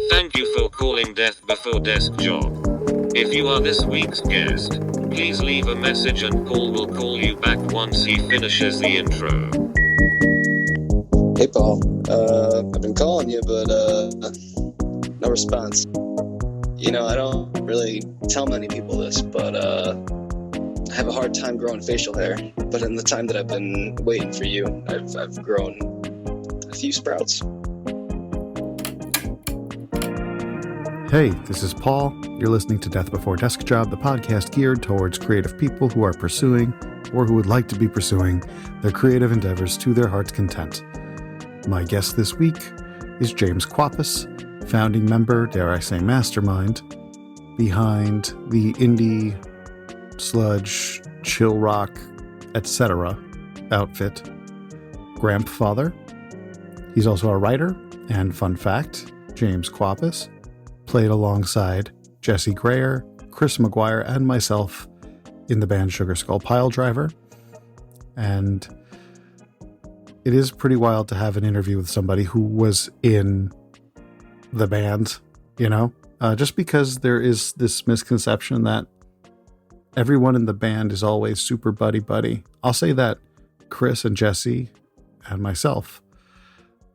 Thank you for calling Death Before Desk Job. If you are this week's guest, please leave a message and Paul will call you back once he finishes the intro. Hey Paul, I've been calling you, but no response. You know, I don't really tell many people this, but I have a hard time growing facial hair. But in the time that I've been waiting for you, I've grown a few sprouts. Hey, this is Paul. You're listening to Death Before Desk Job, the podcast geared towards creative people who are pursuing, or who would like to be pursuing, their creative endeavors to their heart's content. My guest this week is James Kwapisz, founding member, dare I say mastermind, behind the indie, sludge, chill rock, etc. outfit, Grampfather. He's also a writer, and fun fact, James Kwapisz played alongside Jesse Grayer, Chris McGuire, and myself in the band Sugar Skull Piledriver. And it is pretty wild to have an interview with somebody who was in the band, just because there is this misconception that everyone in the band is always super buddy-buddy. I'll say that Chris and Jesse and myself,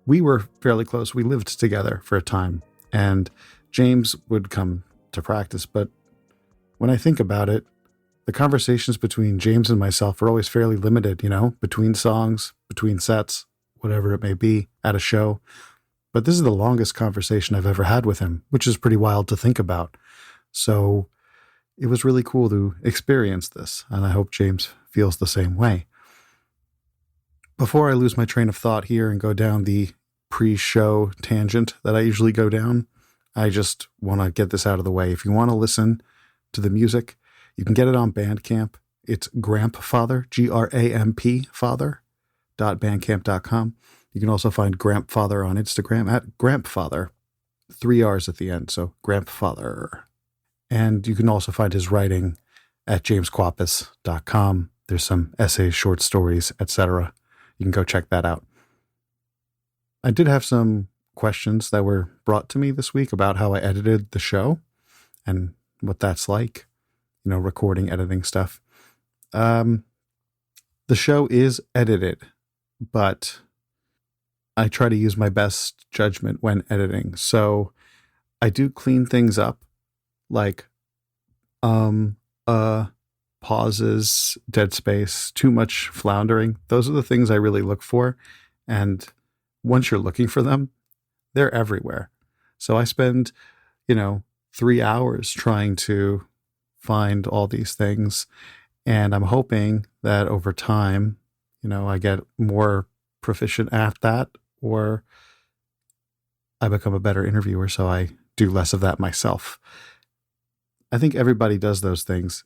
we were fairly close. We lived together for a time, and James would come to practice, but when I think about it, the conversations between James and myself are always fairly limited, between songs, between sets, whatever it may be, at a show. But this is the longest conversation I've ever had with him, which is pretty wild to think about. So it was really cool to experience this, and I hope James feels the same way. Before I lose my train of thought here and go down the pre-show tangent that I usually go down, I just want to get this out of the way. If you want to listen to the music, you can get it on Bandcamp. It's Grampfather, Gramp father.bandcamp.com. You can also find Grampfather on Instagram at Grampfather, 3 R's at the end, so Grampfather. And you can also find his writing at jameskwapisz.com. There's some essays, short stories, etc. You can go check that out. I did have some questions that were brought to me this week about how I edited the show and what that's like, recording, editing stuff. The show is edited, but I try to use my best judgment when editing. So I do clean things up, like pauses, dead space, too much floundering. Those are the things I really look for. And once you're looking for them, they're everywhere. So I spend, 3 hours trying to find all these things. And I'm hoping that over time, I get more proficient at that, or I become a better interviewer, so I do less of that myself. I think everybody does those things.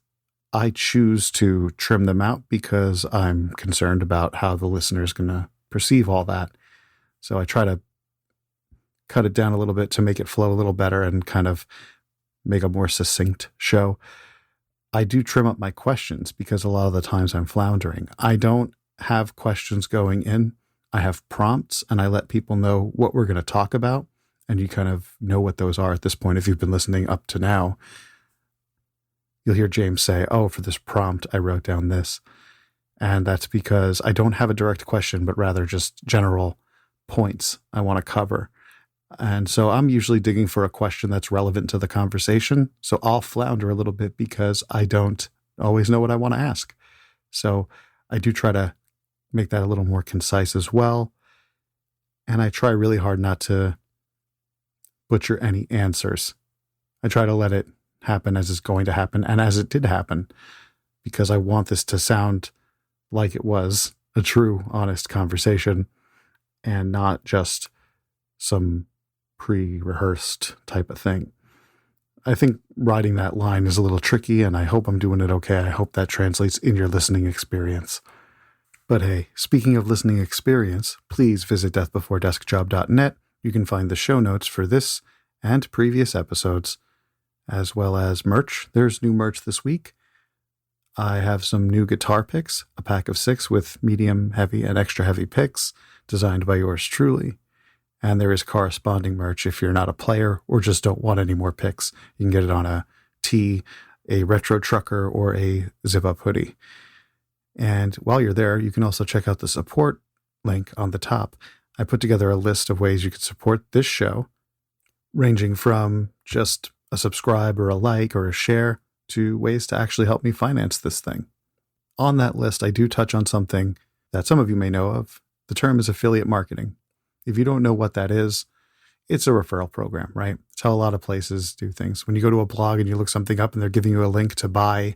I choose to trim them out because I'm concerned about how the listener is going to perceive all that. So I try to cut it down a little bit to make it flow a little better and kind of make a more succinct show. I do trim up my questions because a lot of the times I'm floundering. I don't have questions going in. I have prompts, and I let people know what we're going to talk about. And you kind of know what those are at this point. If you've been listening up to now, you'll hear James say, oh, for this prompt, I wrote down this. And that's because I don't have a direct question, but rather just general points I want to cover. And so I'm usually digging for a question that's relevant to the conversation. So I'll flounder a little bit because I don't always know what I want to ask. So I do try to make that a little more concise as well. And I try really hard not to butcher any answers. I try to let it happen as it's going to happen and as it did happen, because I want this to sound like it was a true, honest conversation and not just some pre-rehearsed type of thing. I think writing that line is a little tricky, and I hope I'm doing it okay. I hope that translates in your listening experience. But hey, speaking of listening experience, please visit deathbeforedeskjob.net. You can find the show notes for this and previous episodes, as well as merch. There's new merch this week. I have some new guitar picks, a pack of 6 with medium, heavy, and extra heavy picks, designed by yours truly. And there is corresponding merch if you're not a player or just don't want any more picks. You can get it on a tee, a retro trucker, or a zip-up hoodie. And while you're there, you can also check out the support link on the top. I put together a list of ways you can support this show, ranging from just a subscribe or a like or a share to ways to actually help me finance this thing. On that list, I do touch on something that some of you may know of. The term is affiliate marketing. If you don't know what that is, it's a referral program, right? It's how a lot of places do things. When you go to a blog and you look something up and they're giving you a link to buy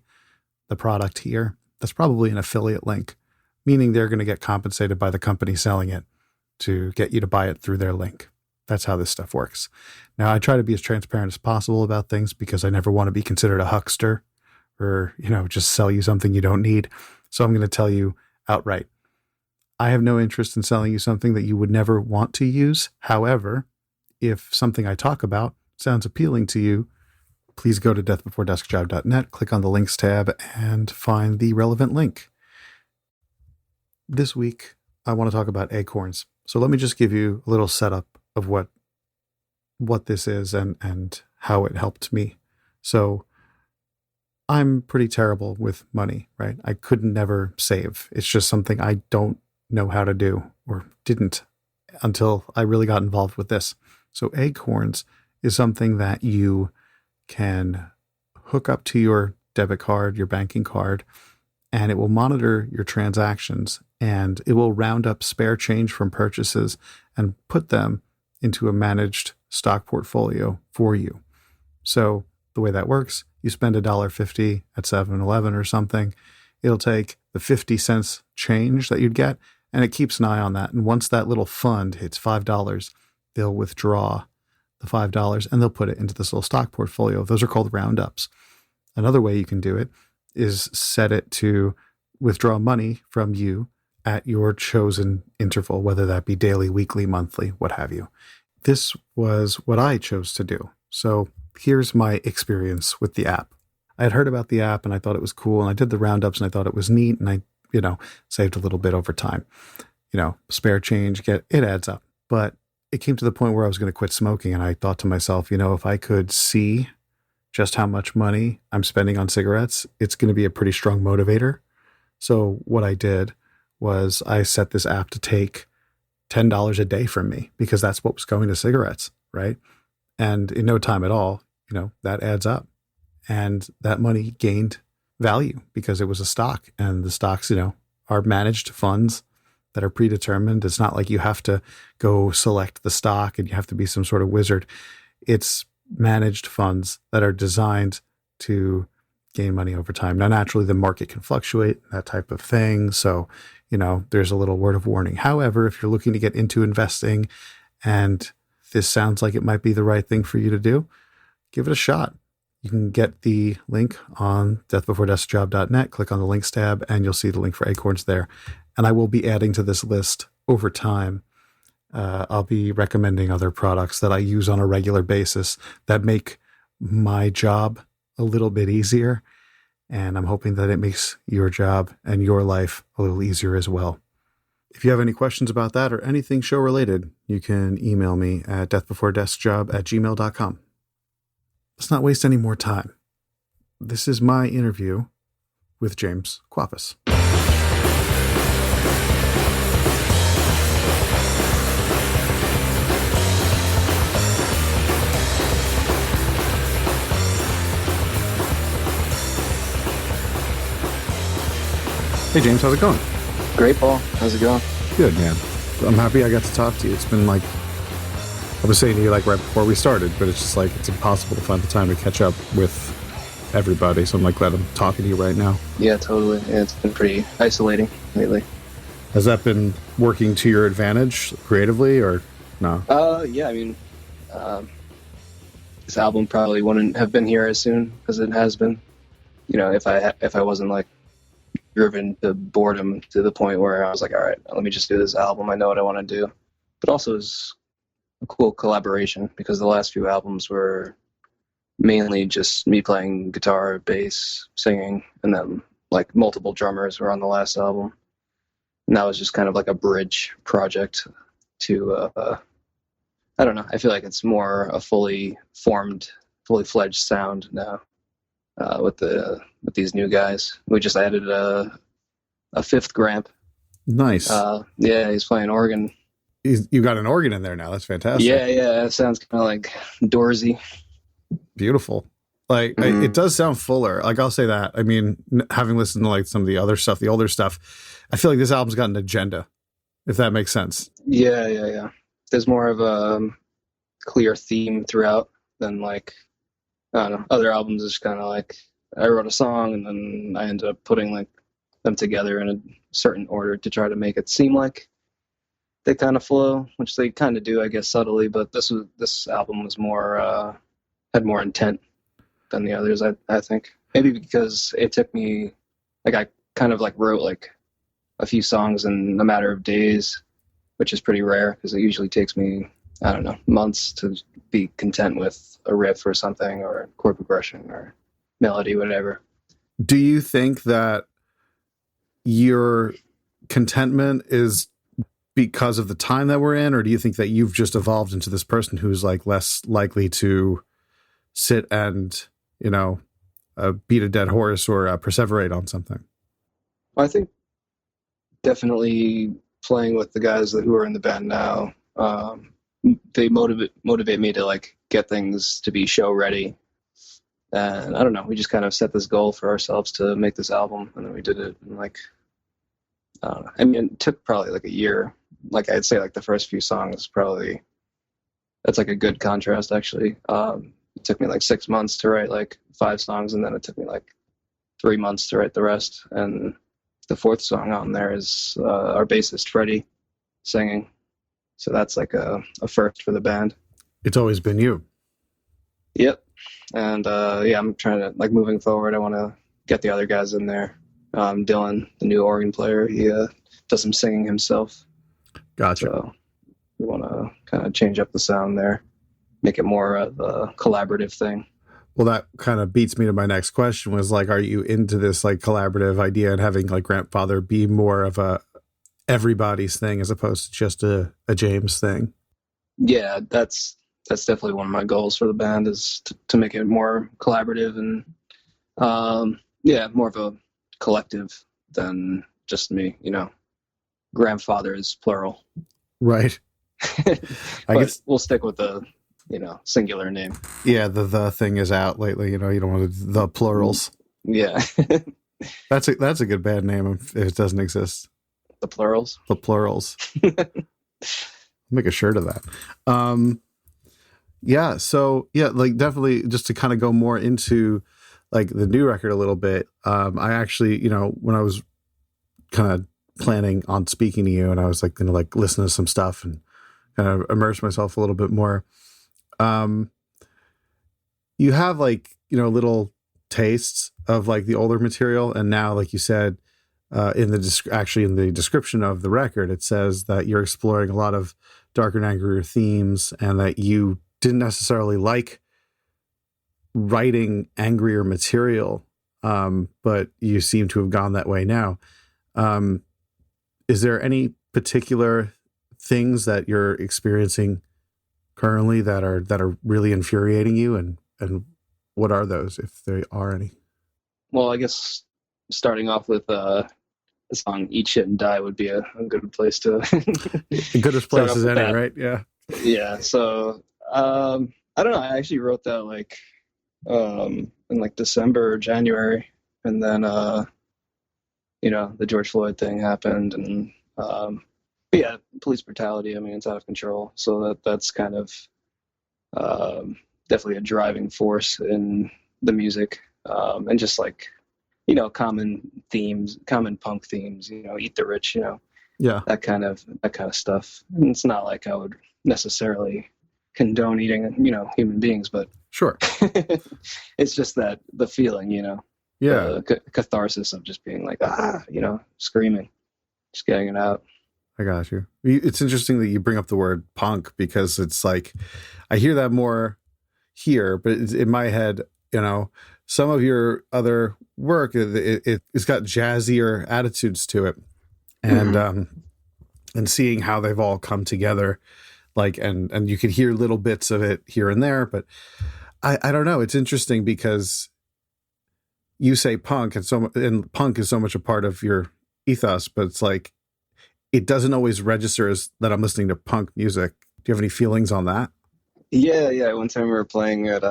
the product here, that's probably an affiliate link, meaning they're going to get compensated by the company selling it to get you to buy it through their link. That's how this stuff works. Now, I try to be as transparent as possible about things because I never want to be considered a huckster or, just sell you something you don't need. So I'm going to tell you outright, I have no interest in selling you something that you would never want to use. However, if something I talk about sounds appealing to you, please go to deathbeforedeskjob.net, click on the links tab, and find the relevant link. This week, I want to talk about acorns. So let me just give you a little setup of what this is and how it helped me. So I'm pretty terrible with money, right? I could never save. It's just something I don't know how to do, or didn't until I really got involved with this. So acorns is something that you can hook up to your debit card, your banking card, and it will monitor your transactions, and it will round up spare change from purchases and put them into a managed stock portfolio for you. So the way that works, you spend $1.50 at 7-Eleven or something, it'll take the 50 cents change that you'd get, and it keeps an eye on that. And once that little fund hits $5, they'll withdraw the $5 and they'll put it into this little stock portfolio. Those are called roundups. Another way you can do it is set it to withdraw money from you at your chosen interval, whether that be daily, weekly, monthly, what have you. This was what I chose to do. So here's my experience with the app. I had heard about the app and I thought it was cool, and I did the roundups and I thought it was neat, and I, saved a little bit over time. Spare change, it adds up. But it came to the point where I was going to quit smoking, and I thought to myself, if I could see just how much money I'm spending on cigarettes, it's going to be a pretty strong motivator. So what I did was I set this app to take $10 a day from me, because that's what was going to cigarettes, right? And in no time at all, that adds up. And that money gained value because it was a stock, and the stocks, are managed funds that are predetermined. It's not like you have to go select the stock and you have to be some sort of wizard. It's managed funds that are designed to gain money over time. Now, naturally, the market can fluctuate, that type of thing. So, there's a little word of warning. However, if you're looking to get into investing and this sounds like it might be the right thing for you to do, give it a shot. You can get the link on deathbeforedeskjob.net, click on the links tab, and you'll see the link for acorns there. And I will be adding to this list over time. I'll be recommending other products that I use on a regular basis that make my job a little bit easier. And I'm hoping that it makes your job and your life a little easier as well. If you have any questions about that or anything show related, you can email me at deathbeforedeskjob@gmail.com. Let's not waste any more time. This is my interview with James Kwapisz. Hey James, how's it going? Great, Paul. How's it going? Good, man. I'm happy I got to talk to you. It's been I was saying to you right before we started, but it's just it's impossible to find the time to catch up with everybody. So I'm glad I'm talking to you right now. Yeah, totally. Yeah, it's been pretty isolating lately. Has that been working to your advantage creatively or no? Yeah, this album probably wouldn't have been here as soon as it has been. If I wasn't driven to boredom to the point where I was like, all right, let me just do this album. I know what I want to do. But also it's a cool collaboration because the last few albums were mainly just me playing guitar, bass, singing, and then multiple drummers were on the last album. And that was just kind of like a bridge project to I don't know. I feel like it's more a fully formed, fully fledged sound now with these new guys. We just added a fifth Gramp. Nice. Yeah, he's playing organ. You got an organ in there now. That's fantastic. Yeah. It sounds kind of like Doorsy. Beautiful. Like it does sound fuller. Like I'll say that. I mean, having listened to like some of the other stuff, the older stuff, I feel like this album's got an agenda, if that makes sense. Yeah. There's more of a clear theme throughout than like, I don't know, other albums is kind of like I wrote a song and then I ended up putting like them together in a certain order to try to make it seem like they kind of flow, which they kind of do, I guess, subtly. But this album was more had more intent than the others. I think maybe because it took me like I kind of like wrote like a few songs in a matter of days, which is pretty rare because it usually takes me, I don't know, months to be content with a riff or something or chord progression or melody, whatever. Do you think that your contentment is because of the time that we're in, or do you think that you've just evolved into this person who's like less likely to sit and, you know, beat a dead horse or perseverate on something? I think definitely playing with the guys who are in the band now, they motivate me to like get things to be show ready. And I don't know, we just kind of set this goal for ourselves to make this album, and then we did it in like, I don't know. I mean, it took probably like a year. Like I'd say like the first few songs that's like a good contrast actually. It took me like 6 months to write like 5 songs, and then it took me like 3 months to write the rest. And the fourth song on there is our bassist Freddie singing. So that's like a first for the band. It's always been you. Yep. And I'm trying to, like, moving forward, I want to get the other guys in there. Dylan, the new organ player, he does some singing himself. Gotcha. So we want to kind of change up the sound there, make it more of a collaborative thing. Well, that kind of beats me to my next question was like, are you into this like collaborative idea and having like Grampfather be more of a everybody's thing as opposed to just a James thing? Yeah, that's definitely one of my goals for the band is to make it more collaborative and more of a collective than just me, you know. Grampfather is plural. Right. I guess we'll stick with the, you know, singular name. Yeah, the thing is out lately, you know, you don't want the plurals. Yeah. That's a good band name if it doesn't exist. The plurals? The plurals. Make a shirt of that. Yeah, so yeah, like definitely just to kind of go more into like the new record a little bit. I actually, you know, when I was kind of planning on speaking to you and I was like going to like listen to some stuff and kind of immerse myself a little bit more. You have like, you know, little tastes of like the older material. And now, like you said, in the description of the record, it says that you're exploring a lot of darker and angrier themes and that you didn't necessarily like writing angrier material. But you seem to have gone that way now. Is there any particular things that you're experiencing currently that are really infuriating you, and what are those, if there are any? Well, I guess starting off with the song "Eat Shit and Die" would be a good place to. Goodest place as any, that. Right? Yeah. Yeah. So I don't know. I actually wrote that like in like December or January, and then you know, the George Floyd thing happened, and but yeah, police brutality. I mean, it's out of control. So that's kind of definitely a driving force in the music, and just like, you know, common punk themes. You know, eat the rich. You know, yeah, that kind of stuff. And it's not like I would necessarily condone eating, you know, human beings, but sure, it's just that the feeling, you know. Yeah, catharsis of just being like, you know, screaming, just getting it out. I got you. It's interesting that you bring up the word punk because it's like, I hear that more here, but in my head, you know, some of your other work, it's got jazzier attitudes to it. And, and seeing how they've all come together, like, and you could hear little bits of it here and there, but I don't know. It's interesting because you say punk, and punk is so much a part of your ethos, but it's like, it doesn't always register as that I'm listening to punk music. Do you have any feelings on that? Yeah. One time we were playing at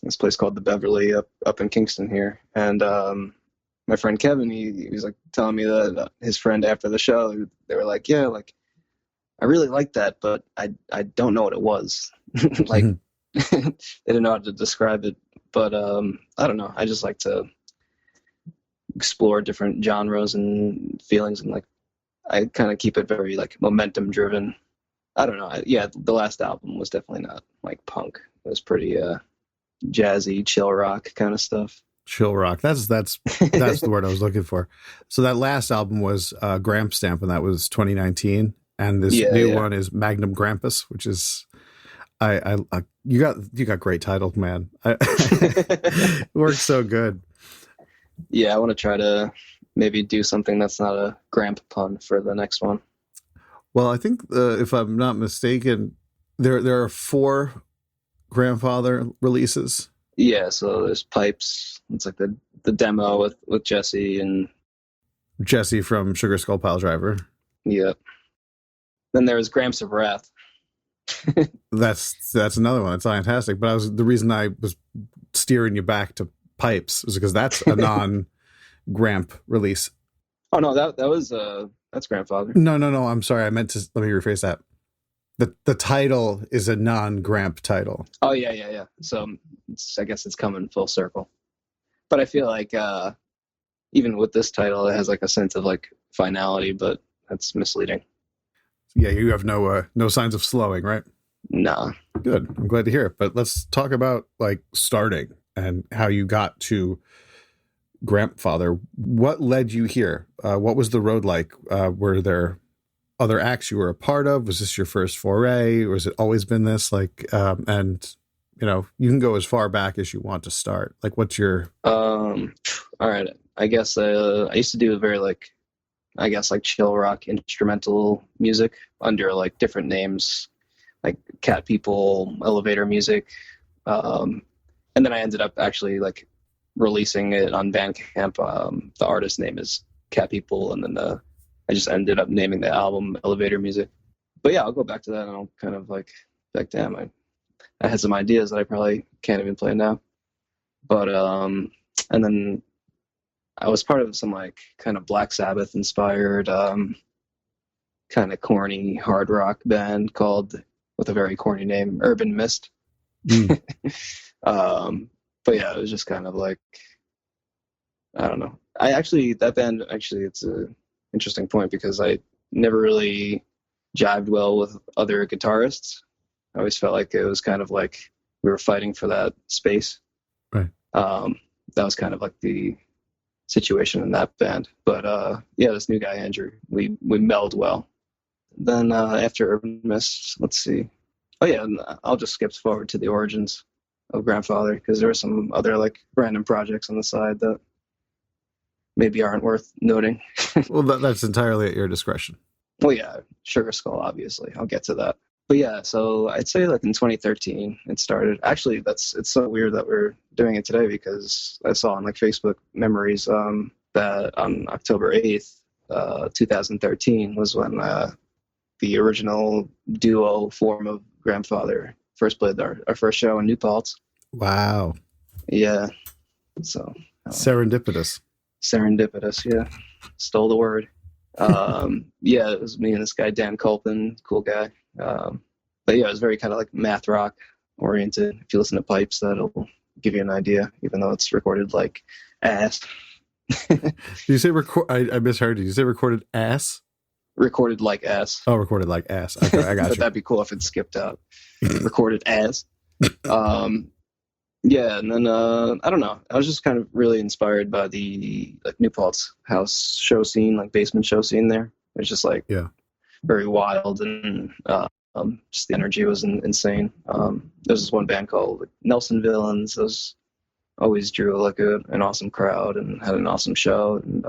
this place called the Beverly up in Kingston here, and my friend Kevin, he was like telling me that his friend after the show, they were like, yeah, like I really like that, but I don't know what it was. Like they didn't know how to describe it, but I don't know. I just like to explore different genres and feelings, and like I kind of keep it very like momentum driven. I don't know. Yeah, the last album was definitely not like punk. It was pretty jazzy, chill rock kind of stuff. Chill rock. That's the word I was looking for. So that last album was Gramp Stamp, and that was 2019. And this new one is Magnum Grampus, which is you got great titles, man. It works so good. Yeah, I want to try to maybe do something that's not a Gramp pun for the next one. Well, I think if I'm not mistaken, there are 4 Grandfather releases. Yeah, so there's Pipes. It's like the demo with Jesse from Sugar Skull Pile Driver. Yeah. Then there's Gramps of Wrath. That's another one. It's fantastic. But the reason I was steering you back to Pipes was because that's a non-Gramp release. Oh no, that's Grandfather. No. I'm sorry. I meant to. Let me rephrase that. The title is a non-Gramp title. Oh yeah. So I guess it's coming full circle. But I feel like even with this title, it has like a sense of like finality, but that's misleading. Yeah, you have no signs of slowing, right? Nah. Good. I'm glad to hear it. But let's talk about like starting and how you got to Grampfather. What led you here? What was the road like? Were there other acts you were a part of? Was this your first foray, or has it always been this? Like, and you can go as far back as you want to start. Like, what's your? All right. I guess I used to do like chill rock instrumental music under like different names, like Cat People, Elevator Music, and then I ended up actually like releasing it on Bandcamp. The artist name is Cat People, and then I just ended up naming the album Elevator Music. But yeah, I'll go back to that, and I'll kind of like damn, I had some ideas that I probably can't even play now. But and then I was part of some like kind of Black Sabbath inspired kind of corny hard rock band called, with a very corny name, Urban Mist. But yeah, it was just kind of like, I don't know. That band it's a interesting point because I never really jived well with other guitarists. I always felt like it was kind of like we were fighting for that space. Right. That was kind of like the situation in that band. But yeah, this new guy, Andrew, we meld well. Then after Urban Mist, let's see. Oh yeah, and I'll just skip forward to the origins of Grandfather because there were some other like random projects on the side that maybe aren't worth noting. Well, that's entirely at your discretion. Well, yeah, Sugar Skull, obviously. I'll get to that. But yeah, so I'd say like in 2013 it started. Actually, it's so weird that we're doing it today because I saw on like Facebook memories that on October 8th, 2013 was when the original duo form of Grandfather first played our first show in New Paltz. Wow. Yeah. So serendipitous. Serendipitous, yeah. Stole the word. Yeah, it was me and this guy, Dan Colpin, cool guy. But yeah, it was very kind of like math rock oriented. If you listen to Pipes, that'll give you an idea, even though it's recorded like ass. Did you say I misheard you. Did you say recorded ass? Recorded like ass. Oh, recorded like ass. Okay, I got But you. that'd be cool if it skipped out. Recorded ass. Yeah, and then I don't know. I was just kind of really inspired by the like New Paltz house show scene, like basement show scene there. It was just like very wild, and just the energy was insane. There's this one band called like, Nelson Villains. Those always drew like an awesome crowd and had an awesome show. And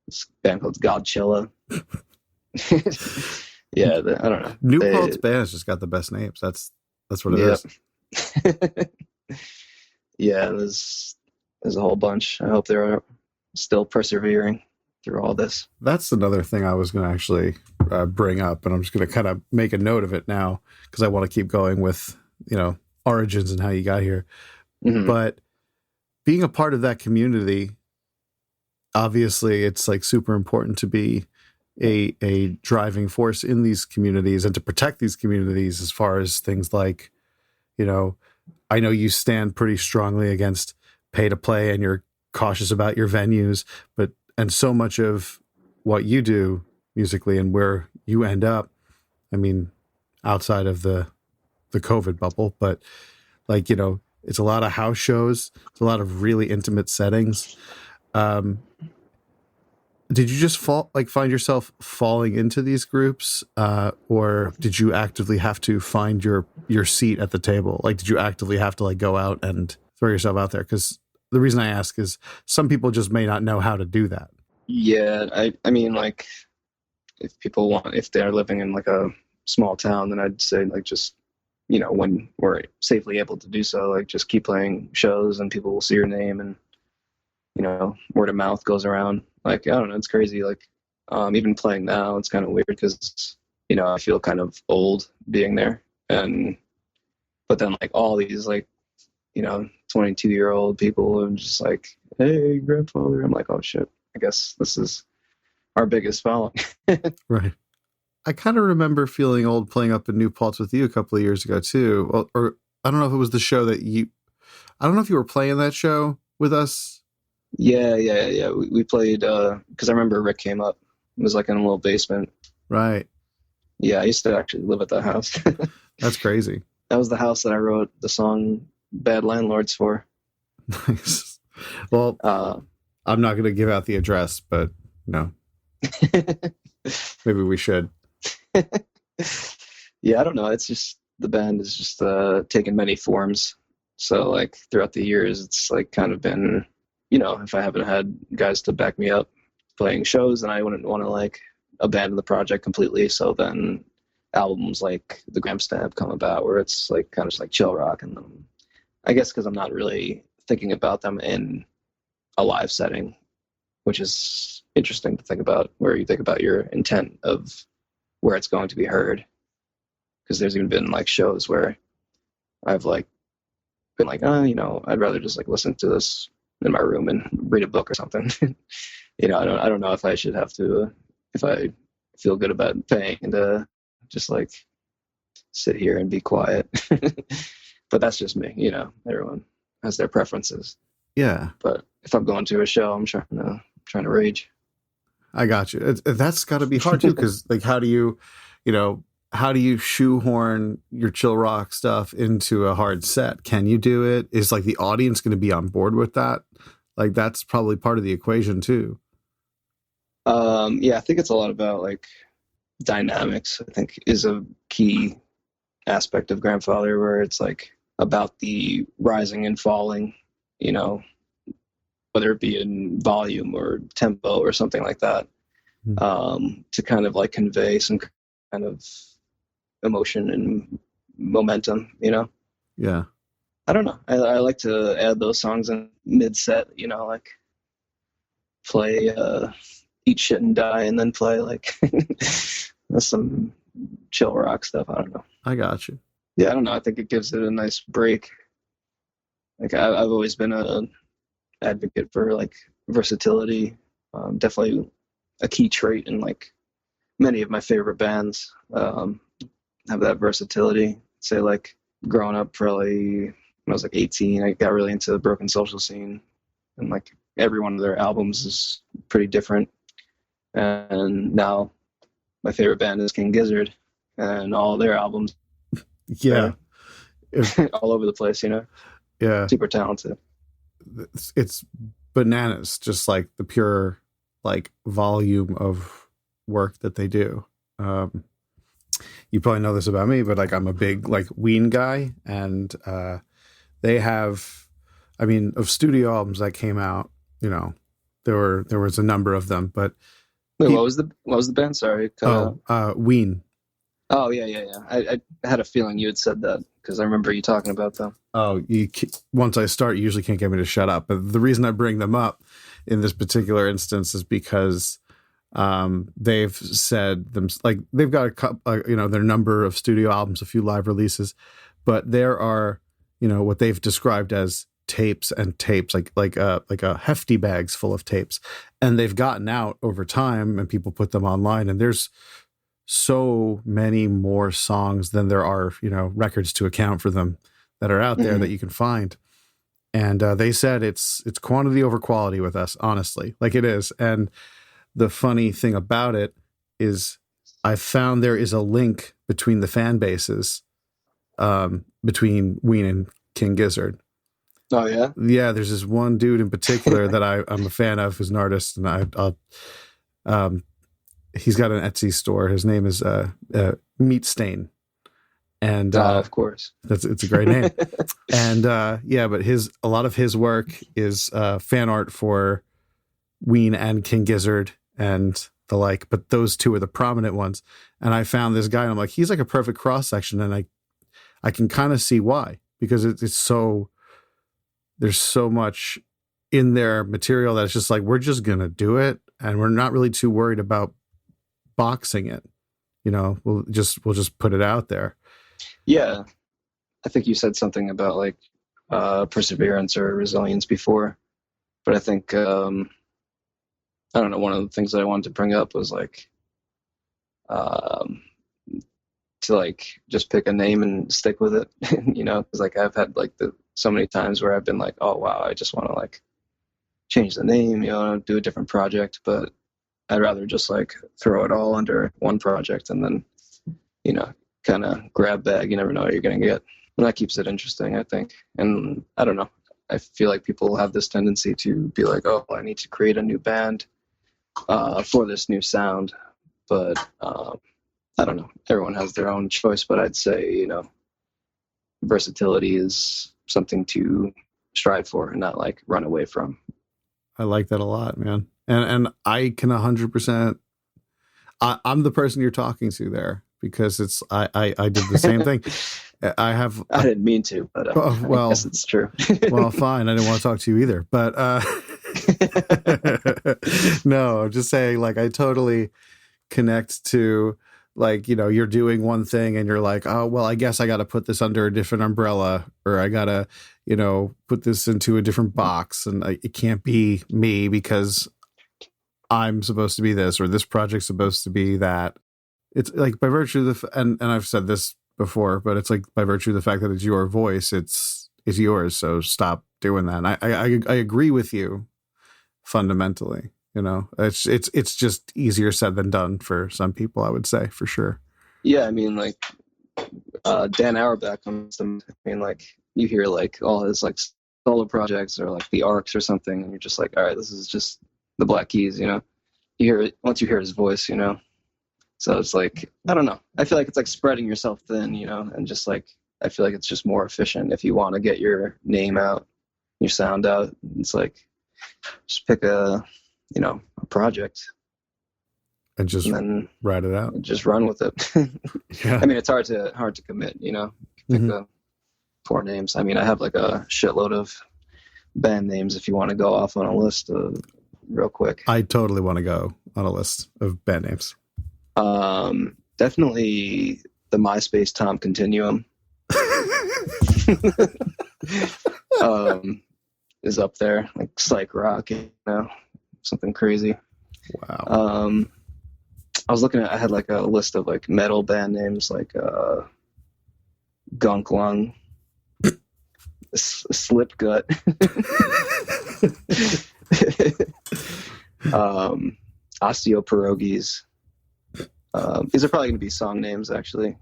this band called Godchilla. Yeah, I don't know. New Paltz band's just got the best names. That's what it is. Yeah, there's a whole bunch. I hope they're still persevering through all this. That's another thing I was going to actually bring up, and I'm just going to kind of make a note of it now because I want to keep going with, origins and how you got here. Mm-hmm. But being a part of that community, obviously it's like super important to be a driving force in these communities and to protect these communities as far as things like, I know you stand pretty strongly against pay to play and you're cautious about your venues, and so much of what you do musically and where you end up, I mean, outside of the COVID bubble, but like, it's a lot of house shows. It's a lot of really intimate settings. Did you just find yourself falling into these groups, or did you actively have to find your seat at the table? Like, did you actively have to like go out and throw yourself out there? Because the reason I ask is some people just may not know how to do that. Yeah, I mean, like, if they're living in like a small town, then I'd say like just, when we're safely able to do so, like just keep playing shows and people will see your name and, word of mouth goes around. Like, I don't know, it's crazy. Like, even playing now, it's kind of weird because, I feel kind of old being there. But then like all these like, 22-year-old people and just like, hey, Grampfather. I'm like, oh shit, I guess this is our biggest following. Right. I kind of remember feeling old playing up in New Paltz with you a couple of years ago too. Or I don't know if it was the show I don't know if you were playing that show with us. Yeah. We played, because I remember Rick came up. It was like in a little basement. Right. Yeah, I used to actually live at that house. That's crazy. That was the house that I wrote the song Bad Landlords for. Nice. Well, I'm not going to give out the address, but no. Maybe we should. Yeah, I don't know. It's just the band is just taken many forms. So like throughout the years, it's like kind of been, if I haven't had guys to back me up playing shows, then I wouldn't want to like abandon the project completely. So then albums like the Grampstab come about where it's like kind of just like chill rock, and I guess because I'm not really thinking about them in a live setting, which is interesting to think about, where you think about your intent of where it's going to be heard. Because there's even been like shows where I've like been like, I'd rather just like listen to this in my room and read a book or something. I don't know if I should have to, if I feel good about paying to just like sit here and be quiet. But that's just me, everyone has their preferences. Yeah. But if I'm going to a show, I'm trying to rage. I got you. That's got to be hard too, because like, how do you shoehorn your chill rock stuff into a hard set? Can you do it? Is like the audience going to be on board with that? Like, that's probably part of the equation too. Yeah, I think it's a lot about like dynamics, I think is a key aspect of Grampfather, where it's like about the rising and falling, whether it be in volume or tempo or something like that, to kind of like convey some kind of emotion and momentum, Yeah. I don't know. I like to add those songs in mid-set, like play Eat Shit and Die and then play like some chill rock stuff. I don't know. I got you. Yeah, I don't know. I think it gives it a nice break. Like I've always been an advocate for like versatility. Definitely a key trait in like many of my favorite bands, have that versatility. Say like growing up, probably when I was like 18, I got really into the Broken Social Scene, and like every one of their albums is pretty different. And now my favorite band is King Gizzard, and all their albums, yeah, all over the place. Yeah, super talented. It's bananas, just like the pure like volume of work that they do. You probably know this about me, but like I'm a big like Ween guy, and they have, I mean, of studio albums that came out, there was a number of them, but wait, what was the band? Sorry. Ween. Oh yeah. I had a feeling you had said that because I remember you talking about them. Oh, once I start, you usually can't get me to shut up. But the reason I bring them up in this particular instance is because they've said them like they've got a couple, their number of studio albums, a few live releases, but there are, what they've described as tapes and tapes, like a hefty bags full of tapes, and they've gotten out over time, and people put them online, and there's so many more songs than there are, records to account for them that are out there that you can find. And they said it's quantity over quality with us, honestly, like it is. And the funny thing about it is I found there is a link between the fan bases, between Ween and King Gizzard. Oh yeah. Yeah. There's this one dude in particular that I'm a fan of, who's an artist, and he's got an Etsy store. His name is Meat Stain, and of course, it's a great name. And but a lot of his work is fan art for Ween and King Gizzard and the like. But those two are the prominent ones. And I found this guy, and I'm like, he's like a perfect cross section, and I can kind of see why, because it's so, there's so much in their material that's just like, we're just gonna do it, and we're not really too worried about boxing it. We'll just put it out there. Yeah, I think you said something about like perseverance or resilience before, but I think I don't know, one of the things that I wanted to bring up was like to like just pick a name and stick with it. Because like I've had like so many times where I've been like, oh wow, I just want to like change the name, do a different project, but I'd rather just like throw it all under one project and then, kind of grab bag. You never know what you're going to get. And that keeps it interesting, I think. And I don't know. I feel like people have this tendency to be like, oh, I need to create a new band for this new sound. But I don't know. Everyone has their own choice. But I'd say, versatility is something to strive for and not like run away from. I like that a lot, man. And I can 100%. I'm the person you're talking to there, because I did the same thing. I didn't mean to, but I guess it's true. Well, fine. I didn't want to talk to you either, but no, I'm just saying, like, I totally connect to, like, you're doing one thing and you're like, oh, well, I guess I got to put this under a different umbrella, or I got to, put this into a different box, and it can't be me because I'm supposed to be this, or this project's supposed to be that. It's like, by virtue of and I've said this before, but it's like, by virtue of the fact that it's your voice, it's yours. So stop doing that. And I agree with you fundamentally. It's just easier said than done for some people, I would say, for sure. Yeah, I mean, like Dan Auerbach comes to, like you hear like all his like solo projects or like the Arcs or something, and you're just like, all right, this is just the Black Keys. You hear it once you hear his voice. So it's like, I don't know. I feel like it's like spreading yourself thin, and just like, I feel like it's just more efficient if you want to get your name out, your sound out. It's like, just pick a project and then write it out. Just run with it. Yeah. I mean, it's hard to commit, pick 4 names. I mean, I have like a shitload of band names if you want to go off on a list real quick. I totally want to go on a list of band names. Definitely the MySpace Tom Continuum is up there, like psych rock, something crazy. Wow. I was looking at, I had like a list of like metal band names, like Gunk Lung, Slip Gut, Osteopierogis. These are probably going to be song names, actually.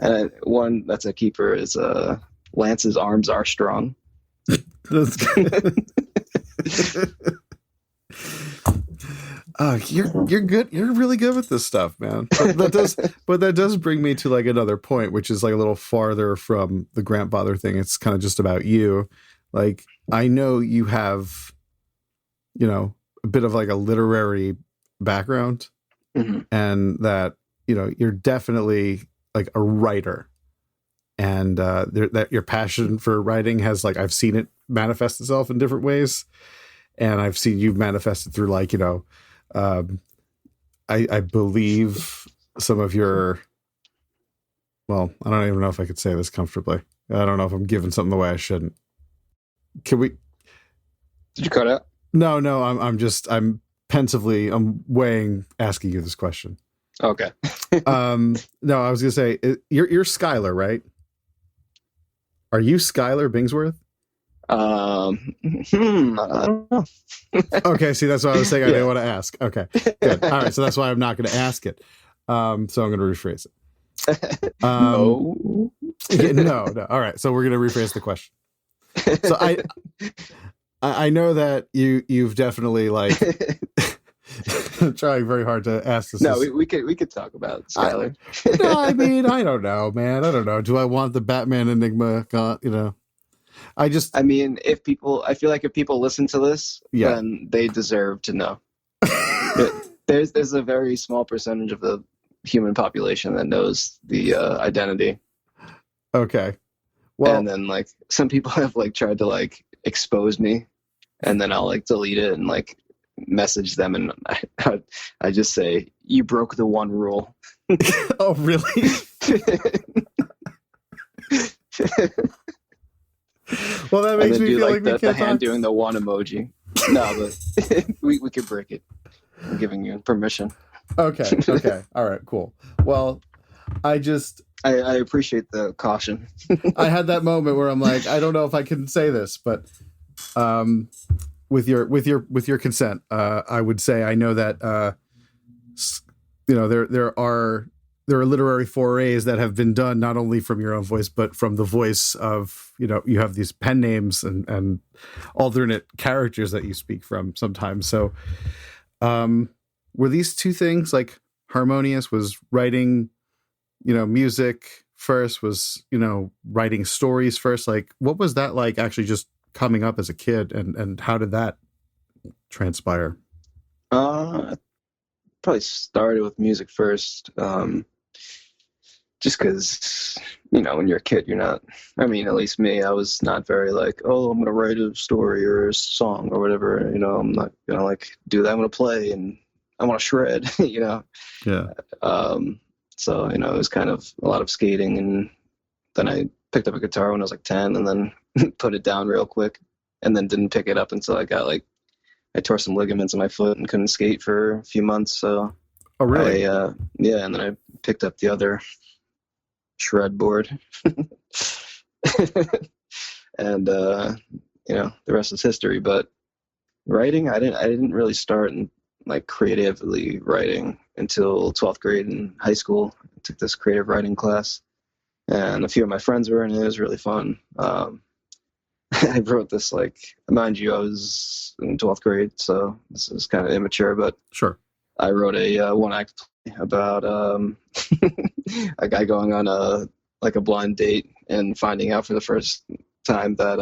And one that's a keeper is Lance's Arms Are Strong. That's good. You're good. You're really good with this stuff, man. But that does bring me to like another point, which is like a little farther from the Grampfather thing. It's kind of just about you. Like, I know you have, a bit of like a literary background, and that you're definitely like a writer, and that your passion for writing has, like, I've seen it manifest itself in different ways, and I've seen you manifest it through, like, I believe some of your, well, I don't even know if I could say this comfortably. I don't know if I'm giving something away I shouldn't. Can we? Did you cut out? No, I'm pensively, I'm weighing asking you this question. Okay. No, I was gonna say, you're Skylar, right? Are you Skylar Bingsworth? I don't know. Okay, see, that's what I was saying. I didn't want to ask. Okay, good. All right, so that's why I'm not going to ask it. So I'm going to rephrase it. No. No. All right, so we're going to rephrase the question. So I know that you've definitely, like, I'm trying very hard to ask this. No, we could talk about Skylar. No, I mean, I don't know, man. I don't know. Do I want the Batman Enigma? I mean, I feel like if people listen to this, then they deserve to know. There's a very small percentage of the human population that knows the identity. Okay. Well, and then, like, some people have, like, tried to, like, expose me, and then I'll, like, delete it and, like, message them, and I just say, you broke the one rule. Oh, really? Well, that makes me feel like we can't the hand doing the one emoji. No, but we could break it. I'm giving you permission. Okay. All right, cool. Well, I appreciate the caution. I had that moment where I'm like, I don't know if I can say this, but with your consent, I would say, I know that there are literary forays that have been done not only from your own voice, but from the voice of, you have these pen names and alternate characters that you speak from sometimes. So were these two things, like, harmonious? Was writing, music first? Was, writing stories first? Like, what was that like, actually just coming up as a kid, and how did that transpire? Probably started with music first. Just because, when you're a kid, you're not, I mean, at least me, I was not very, like, oh, I'm going to write a story or a song or whatever, I'm not going to, like, do that. I'm going to play and I want to shred, Yeah. So, it was kind of a lot of skating, and then I picked up a guitar when I was like 10, and then put it down real quick, and then didn't pick it up until I got, like, I tore some ligaments in my foot and couldn't skate for a few months. So, oh, really? And then I picked up the other shred board. And the rest is history. But writing, I didn't really start in, like, creatively writing until 12th grade in high school. I took this creative writing class, and a few of my friends were in it. It was really fun. I wrote this, like, mind you, I was in 12th grade, so this is kind of immature, but sure. I wrote a one-act play about a guy going on a blind date and finding out for the first time that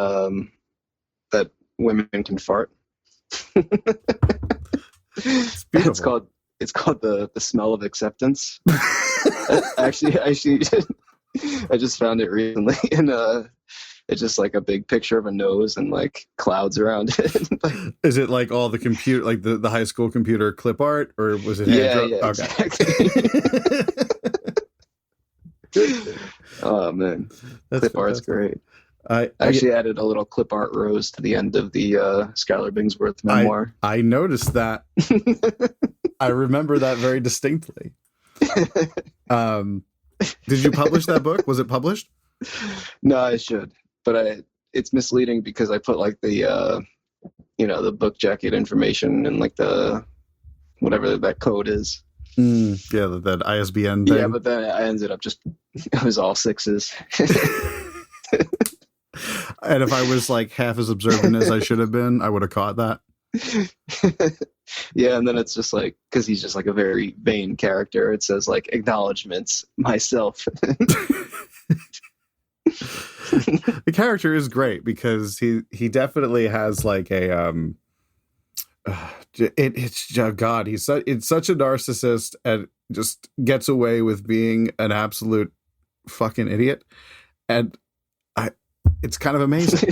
that women can fart. It's called the smell of acceptance. Actually, I just found it recently, and it's just, like, a big picture of a nose and, like, clouds around it. Is it like all the computer, like the high school computer clip art, or was it hand drawn? Okay. Exactly. Oh man, that's clip fantastic. Art's great. I actually added a little clip art rose to the end of the Skylar Bingsworth memoir. I noticed that. I remember that very distinctly. Did you publish that book? Was it published? No, I should, but it's misleading because I put, like, the the book jacket information and, like, the whatever that code is. Yeah, that ISBN thing. Yeah, but then I ended up it was all sixes. And if I was, like, half as observant as I should have been, I would have caught that. Yeah, and then it's just, like, because he's just, like, a very vain character. It says, like, acknowledgements, myself. The character is great because he definitely has, like, a it's God, it's such a narcissist, and just gets away with being an absolute fucking idiot. And it's kind of amazing.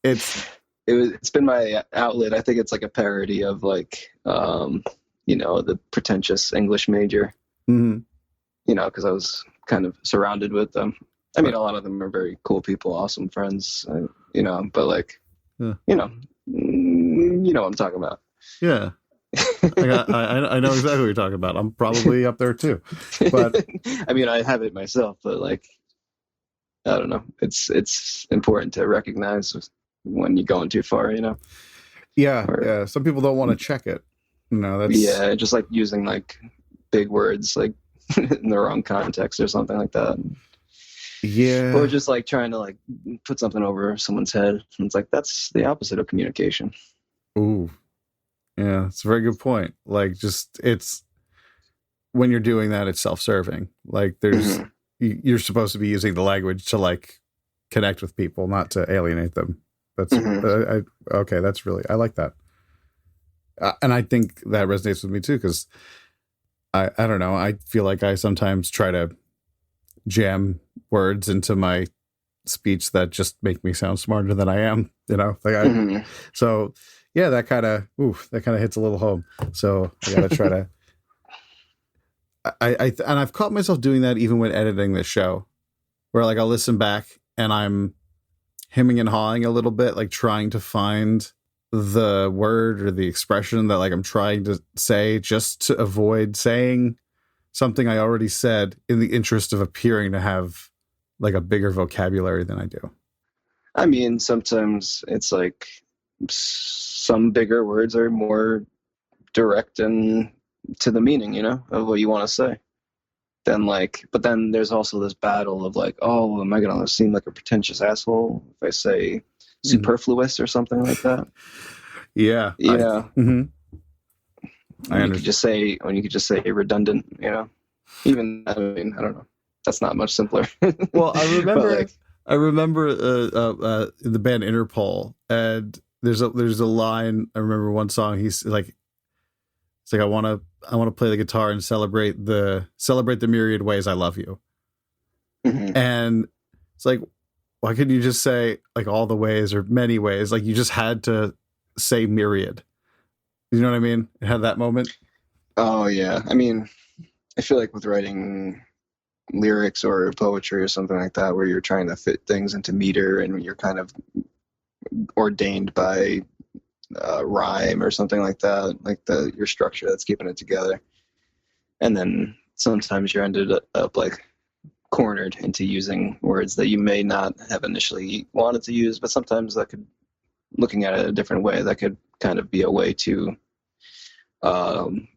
It's been my outlet. I think it's like a parody of like, the pretentious English major, Mm-hmm. because I was kind of surrounded with them. I mean, a lot of them are very cool people, awesome friends, but like, Yeah. you know what I'm talking about. Yeah. I know exactly what you're talking about. I'm probably up there too. But I mean, I have it myself, but like, I don't know. It's important to recognize when you're going too far, yeah. Some people don't want to check it. That's just like using like big words like in the wrong context or something like that. Yeah. Or just like trying to like put something over someone's head. And it's like, that's the opposite of communication. Ooh. Yeah, it's a very good point. Like, just it's when you're doing that, it's self-serving. Like, there's you're supposed to be using the language to like connect with people, not to alienate them. That's okay. That's really, I like that, and I think that resonates with me too, because I don't know. I feel like I sometimes try to jam words into my speech that just make me sound smarter than I am. So. Yeah, that kind of hits a little home. So I gotta try to. And I've caught myself doing that even when editing this show, where like I'll listen back and I'm hemming and hawing a little bit, like trying to find the word or the expression that like I'm trying to say, just to avoid saying something I already said, in the interest of appearing to have like a bigger vocabulary than I do. I mean, sometimes it's like some bigger words are more direct and to the meaning, of what you want to say. But then there's also this battle of like, oh, am I going to seem like a pretentious asshole if I say superfluous or something like that? Yeah. Yeah. When you could just say redundant, even, I mean, I don't know. That's not much simpler. Well, I remember the band Interpol, and there's a line. I remember one song. He's like, it's like I want to play the guitar and celebrate the myriad ways I love you. Mm-hmm. And it's like, why couldn't you just say like all the ways or many ways? Like you just had to say myriad. You know what I mean? It had that moment. Oh yeah. I mean, I feel like with writing lyrics or poetry or something like that, where you're trying to fit things into meter and you're kind of ordained by rhyme or something like that, like your structure that's keeping it together. And then sometimes you're ended up like cornered into using words that you may not have initially wanted to use, but sometimes that could, looking at it a different way, that could kind of be a way to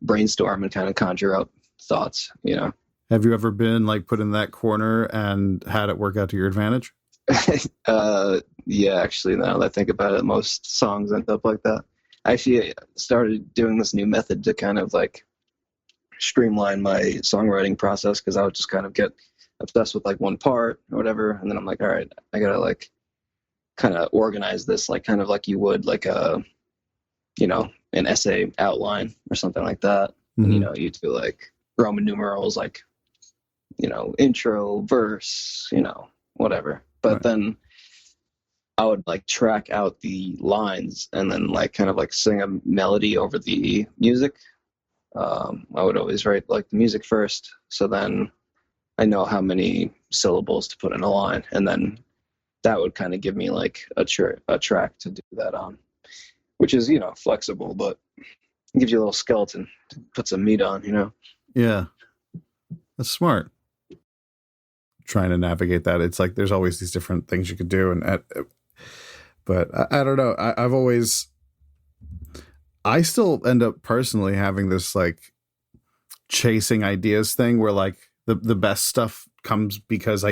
brainstorm and kind of conjure up thoughts, Have you ever been like put in that corner and had it work out to your advantage? Yeah, actually, now that I think about it, most songs end up like that. I actually started doing this new method to kind of like streamline my songwriting process, because I would just kind of get obsessed with like one part or whatever, and then I'm like, all right, I gotta like kind of organize this, like kind of like you would like a, an essay outline or something like that. Mm-hmm. And you do like Roman numerals, like intro, verse, whatever. But right. Then I would like track out the lines and then like kind of like sing a melody over the music. I would always write like the music first, so then I know how many syllables to put in a line, and then that would kind of give me like a track to do that on, which is flexible, but it gives you a little skeleton to put some meat on. Yeah, that's smart. Trying to navigate that, it's like there's always these different things you could do, but I don't know. I still end up personally having this like chasing ideas thing, where like the best stuff comes because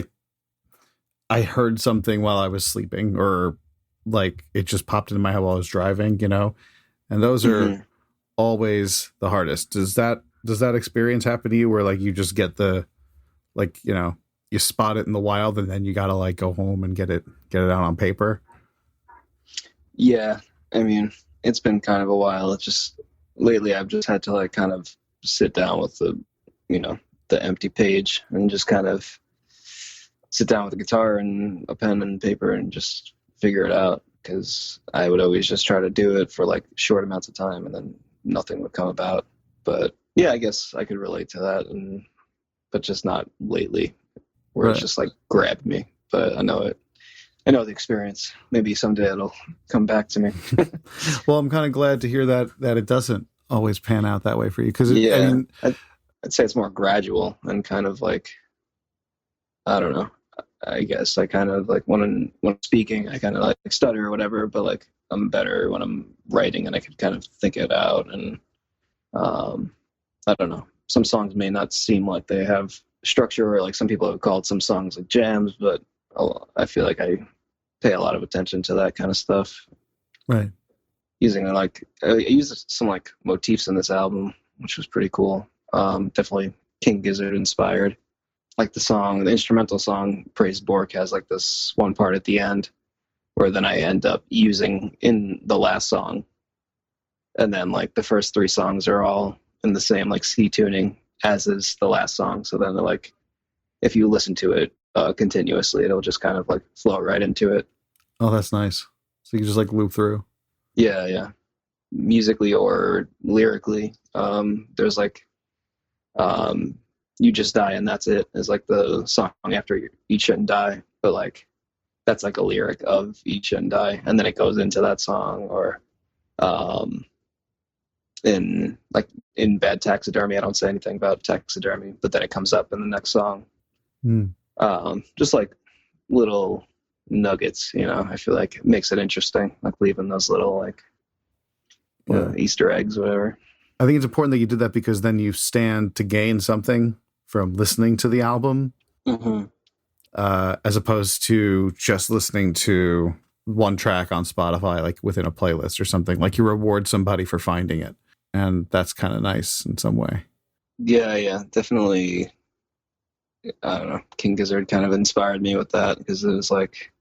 I heard something while I was sleeping, or like it just popped into my head while I was driving, and those are always the hardest. Does that experience happen to you, where like you just get the like you spot it in the wild and then you gotta like go home and get it out on paper? Yeah, I mean, it's been kind of a while. It's just lately I've just had to like kind of sit down with the empty page and just kind of sit down with a guitar and a pen and paper and just figure it out, because I would always just try to do it for like short amounts of time and then nothing would come about. But yeah, I guess I could relate to that, but just not lately, where Right. it's just like grabbed me. But I know the experience. Maybe someday it'll come back to me. Well, I'm kind of glad to hear that it doesn't always pan out that way for you, because Yeah, I mean, I'd say it's more gradual and kind of like, I don't know. I guess I kind of like when I'm speaking, I kind of like stutter or whatever, but like I'm better when I'm writing and I can kind of think it out. And I don't know. Some songs may not seem like they have structure, or like some people have called some songs like jams, but I feel like I pay a lot of attention to that kind of stuff. right. Using like I used some like motifs in this album, which was pretty cool. Definitely King Gizzard inspired. Like the instrumental song Praise Bork has like this one part at the end where then I end up using in the last song. And then like the first three songs are all in the same like C tuning as is the last song. So then like if you listen to it continuously, it'll just kind of like flow right into it. Oh, that's nice. So you can just like loop through. Yeah. Musically or lyrically. There's like You Just Die and That's It is like the song after Eat Shouldn't Die, but like that's like a lyric of Eat Shouldn't Die, and then it goes into that song. Or in Bad Taxidermy, I don't say anything about taxidermy, but then it comes up in the next song. Just like little nuggets, I feel like it makes it interesting, like leaving those little like Easter eggs, whatever. I think it's important that you did that, because then you stand to gain something from listening to the album, as opposed to just listening to one track on Spotify, like within a playlist or something. Like you reward somebody for finding it, and that's kind of nice in some way. Yeah, definitely. I don't know. King Gizzard kind of inspired me with that, because it was like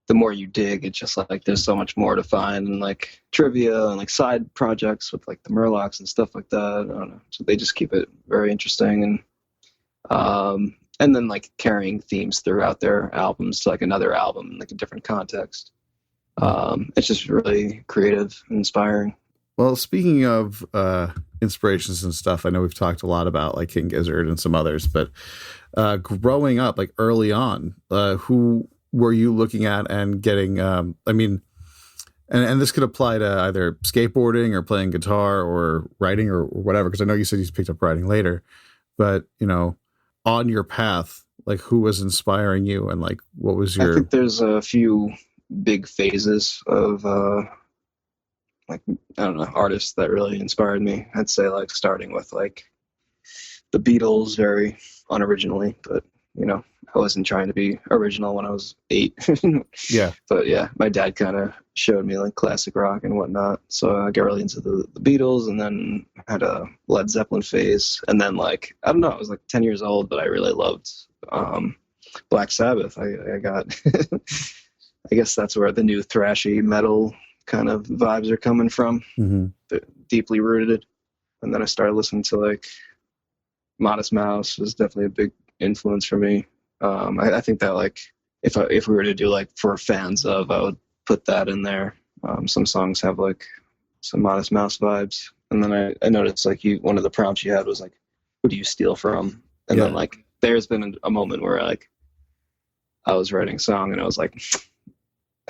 the more you dig, it's just like there's so much more to find, and like trivia and like side projects with like the Murlocs and stuff like that. I don't know. So they just keep it very interesting, and then like carrying themes throughout their albums to like another album in like a different context. It's just really creative and inspiring. Well, speaking of inspirations and stuff, I know we've talked a lot about like King Gizzard and some others, but growing up, like early on, who were you looking at and getting? I mean, and this could apply to either skateboarding or playing guitar or writing or whatever, because I know you said you picked up writing later, but on your path, like who was inspiring you, and like what was your? I think there's a few big phases of like, I don't know, artists that really inspired me. I'd say like starting with like the Beatles, very unoriginally, but I wasn't trying to be original when I was 8. Yeah. But yeah, my dad kind of showed me like classic rock and whatnot. So I got really into the Beatles, and then had a Led Zeppelin phase. And then like, I don't know, I was like 10 years old, but I really loved Black Sabbath. I got, I guess that's where the new thrashy metal kind of vibes are coming from. They're deeply rooted. And then I started listening to like Modest Mouse was definitely a big influence for me. I think that like if we were to do like for fans of, I would put that in there. Some songs have like some Modest Mouse vibes. And then I noticed like one of the prompts you had was like, who do you steal from? And then like there's been a moment where like I was writing a song and I was like,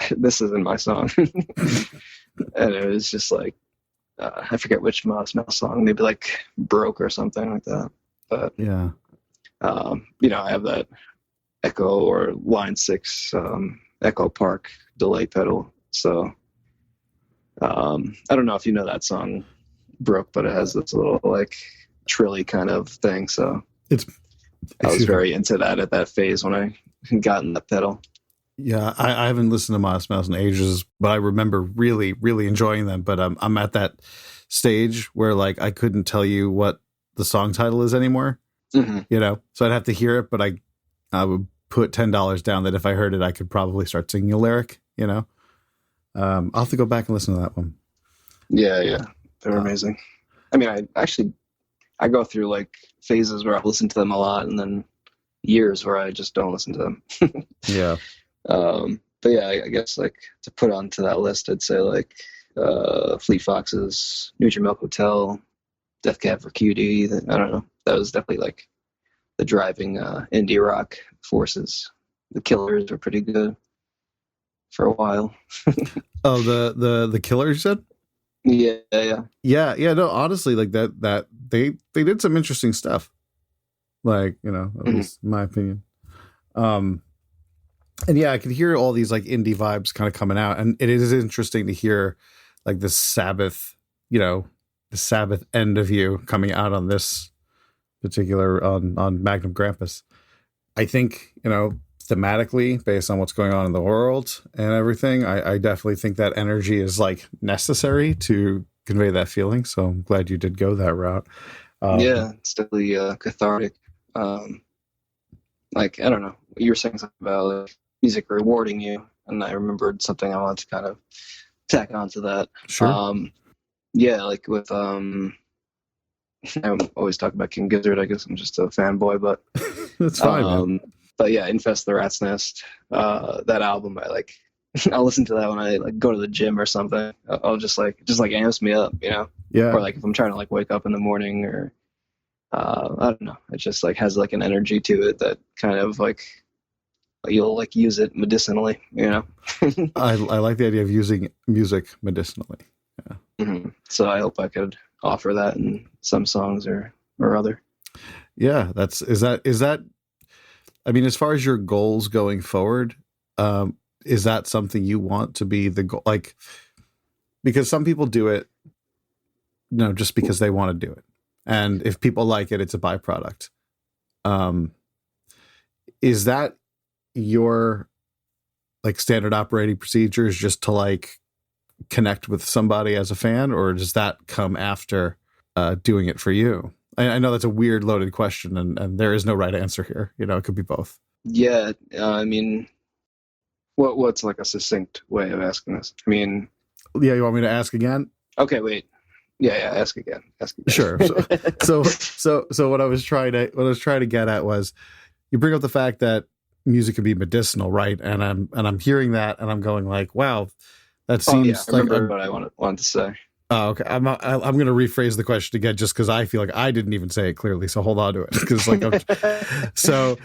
this isn't my song. And it was just like, I forget which Modest Mouse song, maybe like Broke or something like that. But yeah, I have that Echo or Line 6 Echo Park delay pedal. So I don't know if you know that song Broke, but it has this little like trilly kind of thing. So I was very into that at that phase when I got in the pedal. Yeah, I haven't listened to Modest Mouse in ages, but I remember really, really enjoying them. But I'm at that stage where like I couldn't tell you what the song title is anymore. So I'd have to hear it, but I would put $10 down that if I heard it, I could probably start singing a lyric. I'll have to go back and listen to that one. Yeah, they're amazing. I mean, I I go through like phases where I listen to them a lot, and then years where I just don't listen to them. Yeah. But yeah, I guess like to put onto that list, I'd say like Fleet Foxes, Nutri Milk Hotel, Death Cab for Cutie. I don't know. That was definitely like the driving indie rock forces. The Killers were pretty good for a while. Oh, the Killers, you said? Yeah. No, honestly, like that they did some interesting stuff. Like, you know, at least in my opinion. And yeah, I could hear all these like indie vibes kind of coming out, and it is interesting to hear like the Sabbath, you know, the Sabbath end of you coming out on this particular on Magnum Grampus. I think, you know, thematically, based on what's going on in the world and everything, I definitely think that energy is like necessary to convey that feeling. So I'm glad you did go that route. Yeah, it's definitely cathartic. Like, I don't know, you were saying something about like, music rewarding you, and I remembered something I wanted to kind of tack onto that. Sure. Yeah, like with I'm always talking about King Gizzard. I guess I'm just a fanboy, but That's fine, man. but yeah, Infest the Rat's Nest. That album, I like. I'll listen to that when I like go to the gym or something. I'll just amps me up, you know. Yeah. Or like if I'm trying to like wake up in the morning, or I don't know. It just like has like an energy to it that kind of like you'll like use it medicinally, you know. I like the idea of using music medicinally. Yeah. Mm-hmm. So I hope I could offer that in some songs or other. Yeah, is that I mean, as far as your goals going forward, is that something you want to be the goal? Like, because some people do it, no, just because they want to do it. And if people like it, it's a byproduct. Is that your like standard operating procedures, just to like connect with somebody as a fan, or does that come after doing it for you? I know that's a weird loaded question, and there is no right answer here. You know, it could be both. Yeah, I mean, what's like a succinct way of asking this? I mean, yeah, you want me to ask again? Okay, wait. Yeah, ask again. Sure. So what I was trying to get at was, you bring up the fact that music can be medicinal, right? And I'm hearing that, and I'm going like, wow, that seems I remember what I wanted to say. Oh, okay. I'm going to rephrase the question again, just because I feel like I didn't even say it clearly. So hold on to it, because like,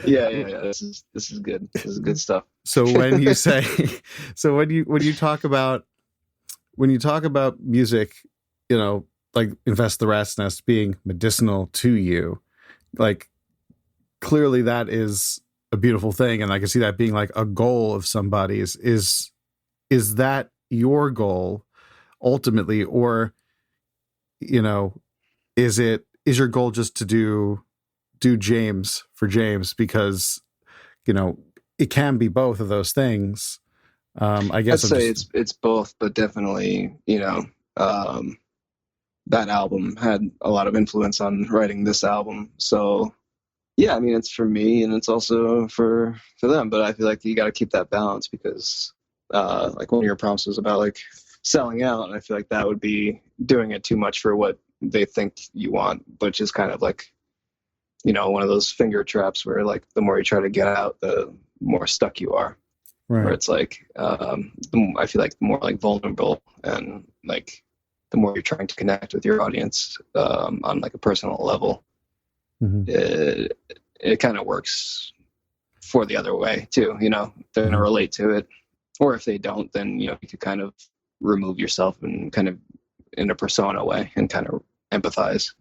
yeah. This is good. This is good stuff. So when you say, when you talk about music, you know, like Infest the Rat's Nest being medicinal to you, like clearly that is a beautiful thing, and I can see that being like a goal of somebody's. Is that your goal ultimately, or, you know, is your goal just to do James for James? Because, you know, it can be both of those things. I guess I'd say it's both, but definitely, you know, that album had a lot of influence on writing this album. So yeah, I mean, it's for me and it's also for them, but I feel like you got to keep that balance, because like one of your prompts was about like selling out, and I feel like that would be doing it too much for what they think you want, which is kind of like, you know, one of those finger traps where like the more you try to get out, the more stuck you are. Right. Where it's like I feel like the more like vulnerable, and like the more you're trying to connect with your audience on like a personal level, it kind of works for the other way too. You know, they're gonna relate to it, or if they don't, then you know, you could kind of remove yourself and kind of in a persona way and kind of empathize.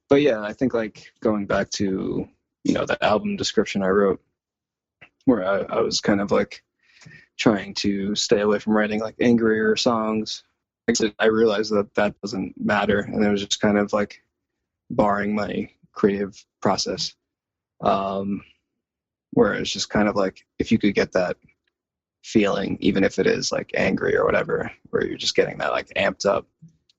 But yeah, I think like going back to, you know, that album description I wrote, where I was kind of like trying to stay away from writing like angrier songs. I realized that doesn't matter, and it was just kind of like barring my creative process. Where it's just kind of like, if you could get that feeling, even if it is like angry or whatever, where you're just getting that like amped up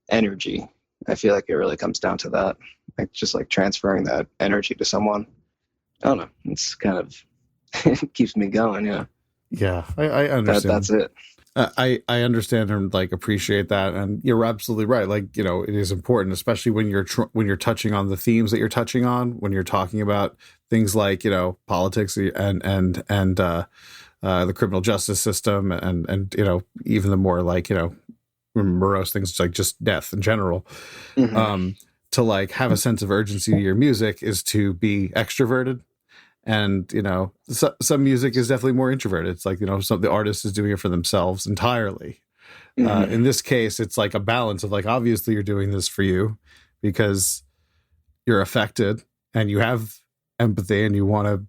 energy, I feel like it really comes down to that, like just like transferring that energy to someone. I don't know, it's kind of it keeps me going. Yeah I understand. That's it. I understand and like appreciate that, and you're absolutely right. Like, you know, it is important, especially when you're touching on the themes that you're touching on, when you're talking about things like, you know, politics and the criminal justice system, and you know, even the more like, you know, morose things like just death in general. Mm-hmm. To like have a sense of urgency to your music is to be extroverted. And, you know, some music is definitely more introverted. It's like, you know, the artist is doing it for themselves entirely. Mm-hmm. In this case, it's like a balance of like, obviously you're doing this for you because you're affected and you have empathy and you want to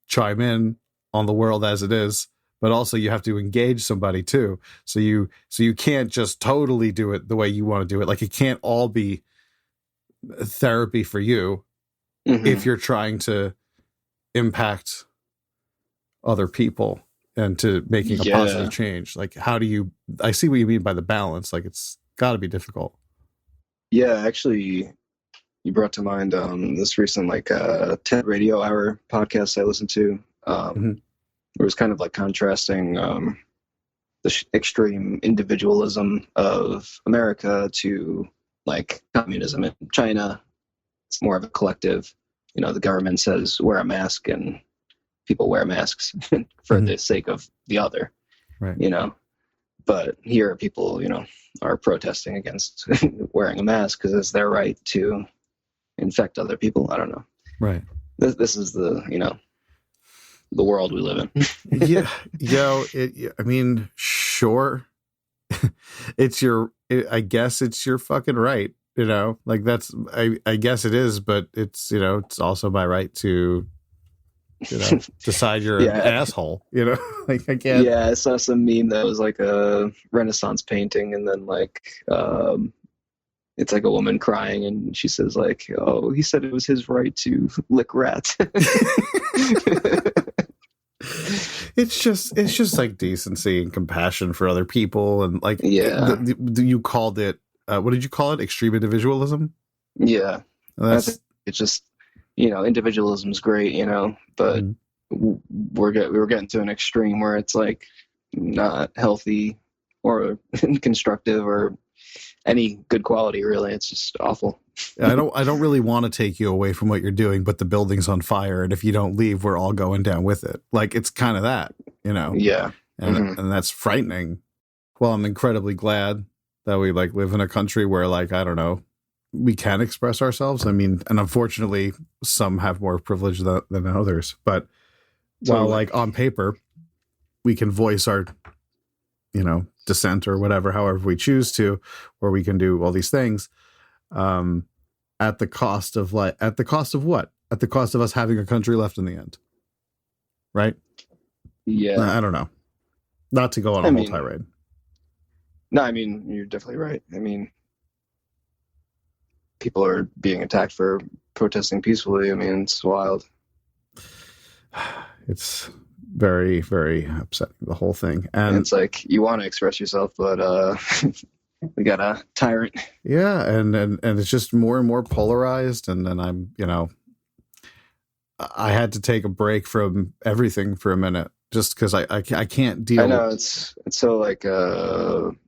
chime in on the world as it is, but also you have to engage somebody too. So you can't just totally do it the way you want to do it. Like, it can't all be therapy for you Mm-hmm. if you're trying to impact other people and to making a positive change. Like, how do you, I see what you mean by the balance. Like, it's got to be difficult. Yeah, actually, you brought to mind this recent like 10 radio hour podcast I listened to. Mhm. It was kind of like contrasting the extreme individualism of America to like communism in China. It's more of a collective. You know, the government says wear a mask and people wear masks for Mhm. the sake of the other, Right. you know. But here people, you know, are protesting against wearing a mask because it's their right to infect other people. I don't know. Right. This is the, you know, the world we live in. Yeah. I mean, sure. I guess it's your fucking right. You know, like I guess it is, but it's, you know, it's also my right to, you know, decide you're an asshole, you know, like I can't. Yeah, I saw some meme that was like a Renaissance painting, and then like it's like a woman crying, and she says like, "Oh, he said it was his right to lick rats." It's just like decency and compassion for other people, and like, yeah, you called it. What did you call it? Extreme individualism. yeah. That's It's just, you know, individualism is great, you know, but we're getting to an extreme where it's like not healthy or constructive or any good quality, really. It's just awful. I don't really want to take you away from what you're doing, but the building's on fire, and if you don't leave, we're all going down with it. Like, it's kind of that, you know. Yeah. And that's frightening. Well, I'm incredibly glad that we like live in a country where, like, I don't know, we can express ourselves. I mean, and unfortunately some have more privilege than others, but while like on paper we can voice our, you know, dissent or whatever, however we choose to, or we can do all these things, at the cost of what? At the cost of us having a country left in the end. Right? Yeah. I don't know. Not to go on a whole tirade. No, I mean, you're definitely right. I mean, people are being attacked for protesting peacefully. I mean, it's wild. It's very, very upsetting, the whole thing. And it's like, you want to express yourself, but we got a tyrant. Yeah, and it's just more and more polarized. And then I'm, you know, I had to take a break from everything for a minute just because I can't deal. I know it's so like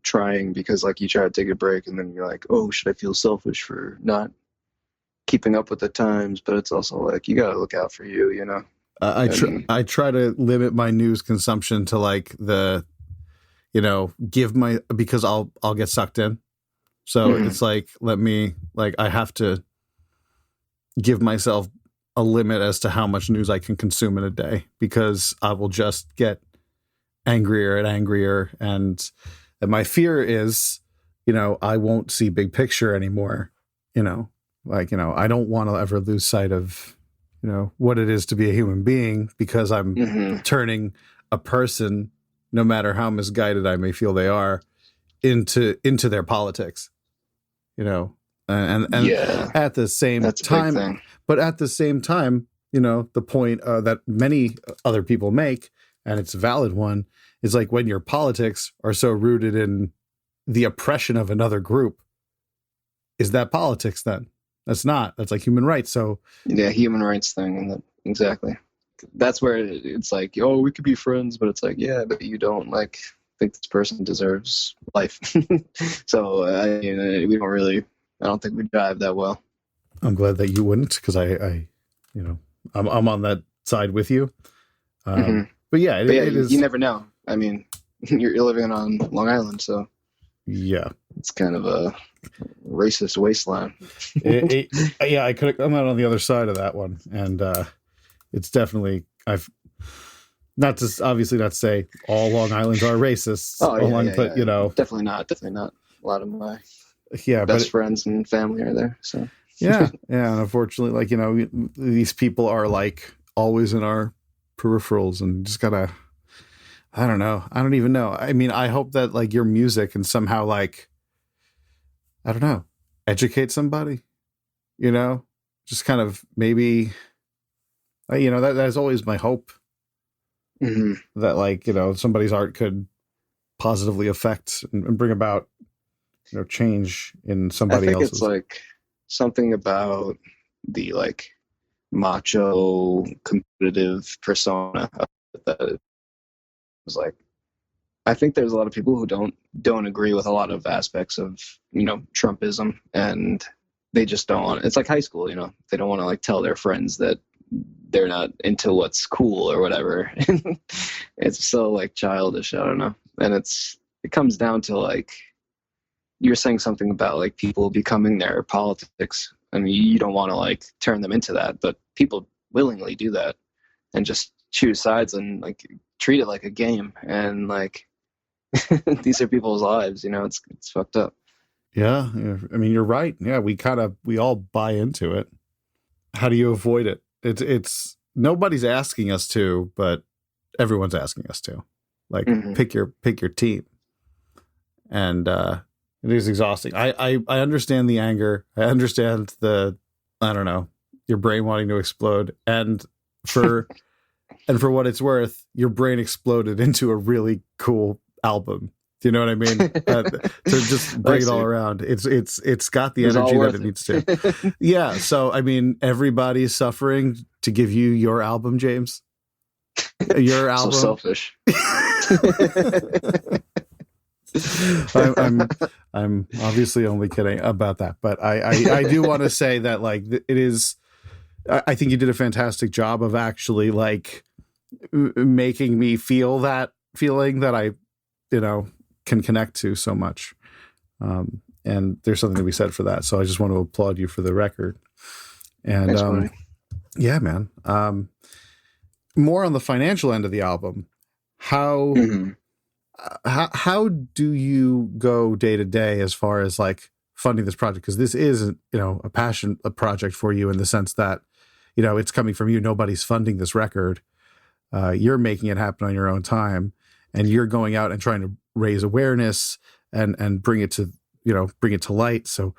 trying, because like you try to take a break and then you're like, oh, should I feel selfish for not keeping up with the times? But it's also like, you got to look out for you, you know. I try to limit my news consumption to like the, you know, because I'll get sucked in. So it's like, I have to give myself a limit as to how much news I can consume in a day, because I will just get angrier and angrier. And my fear is, you know, I won't see big picture anymore. You know, like, you know, I don't want to ever lose sight of, you know, what it is to be a human being, because I'm turning a person, no matter how misguided I may feel they are, into their politics, you know, and at the same time, but at the same time, you know, the point that many other people make, and it's a valid one, is like, when your politics are so rooted in the oppression of another group, is that politics then? That's not. That's like human rights. So yeah, human rights thing. Exactly. That's where it's like, oh, we could be friends, but it's like, yeah, but you don't like think this person deserves life. So we don't really. I don't think we drive that well. I'm glad that you wouldn't, because I you know, I'm on that side with you. But yeah, it is. You never know. I mean, you're living on Long Island, so yeah, it's kind of a racist wasteland. Yeah, I could have come out on the other side of that one, and it's definitely not to say all Long Islanders are racists. But you know, definitely not. A lot of my best friends and family are there. So yeah, and unfortunately, like, you know, these people are like always in our peripherals, and just gotta. I don't know. I don't even know. I mean, I hope that like your music can somehow, like, I don't know, educate somebody, you know, just kind of maybe, you know, that is always my hope. That, like, you know, somebody's art could positively affect and bring about, you know, change in somebody else's. It's like something about the like macho competitive persona that it was like. I think there's a lot of people who don't agree with a lot of aspects of, you know, Trumpism, and they just don't want. It's like high school, you know, they don't want to like tell their friends that they're not into what's cool or whatever. It's so like childish. I don't know, and it comes down to like you're saying something about like people becoming their politics. I mean, you don't want to like turn them into that, but people willingly do that and just choose sides and like treat it like a game, and like. These are people's lives, you know. It's fucked up. Yeah, I mean, you're right. Yeah, we all buy into it. How do you avoid it? It's nobody's asking us to, but everyone's asking us to. Like, pick your team, and it is exhausting. I understand the anger. I understand I don't know, your brain wanting to explode, and for what it's worth, your brain exploded into a really cool album. Do you know what I mean? To just bring it all around. It's got the energy that it needs to. Yeah. So I mean, everybody's suffering to give you your album, James. Your album. So selfish. I'm obviously only kidding about that, but I do want to say that, like, it is. I think you did a fantastic job of actually like making me feel that feeling that I, you know, can connect to so much. And there's something to be said for that. So I just want to applaud you for the record. And yeah, man. More on the financial end of the album, how do you go day to day as far as like funding this project? Because this is, you know, a project for you in the sense that, you know, it's coming from you. Nobody's funding this record. You're making it happen on your own time. And you're going out and trying to raise awareness and bring it to light. So,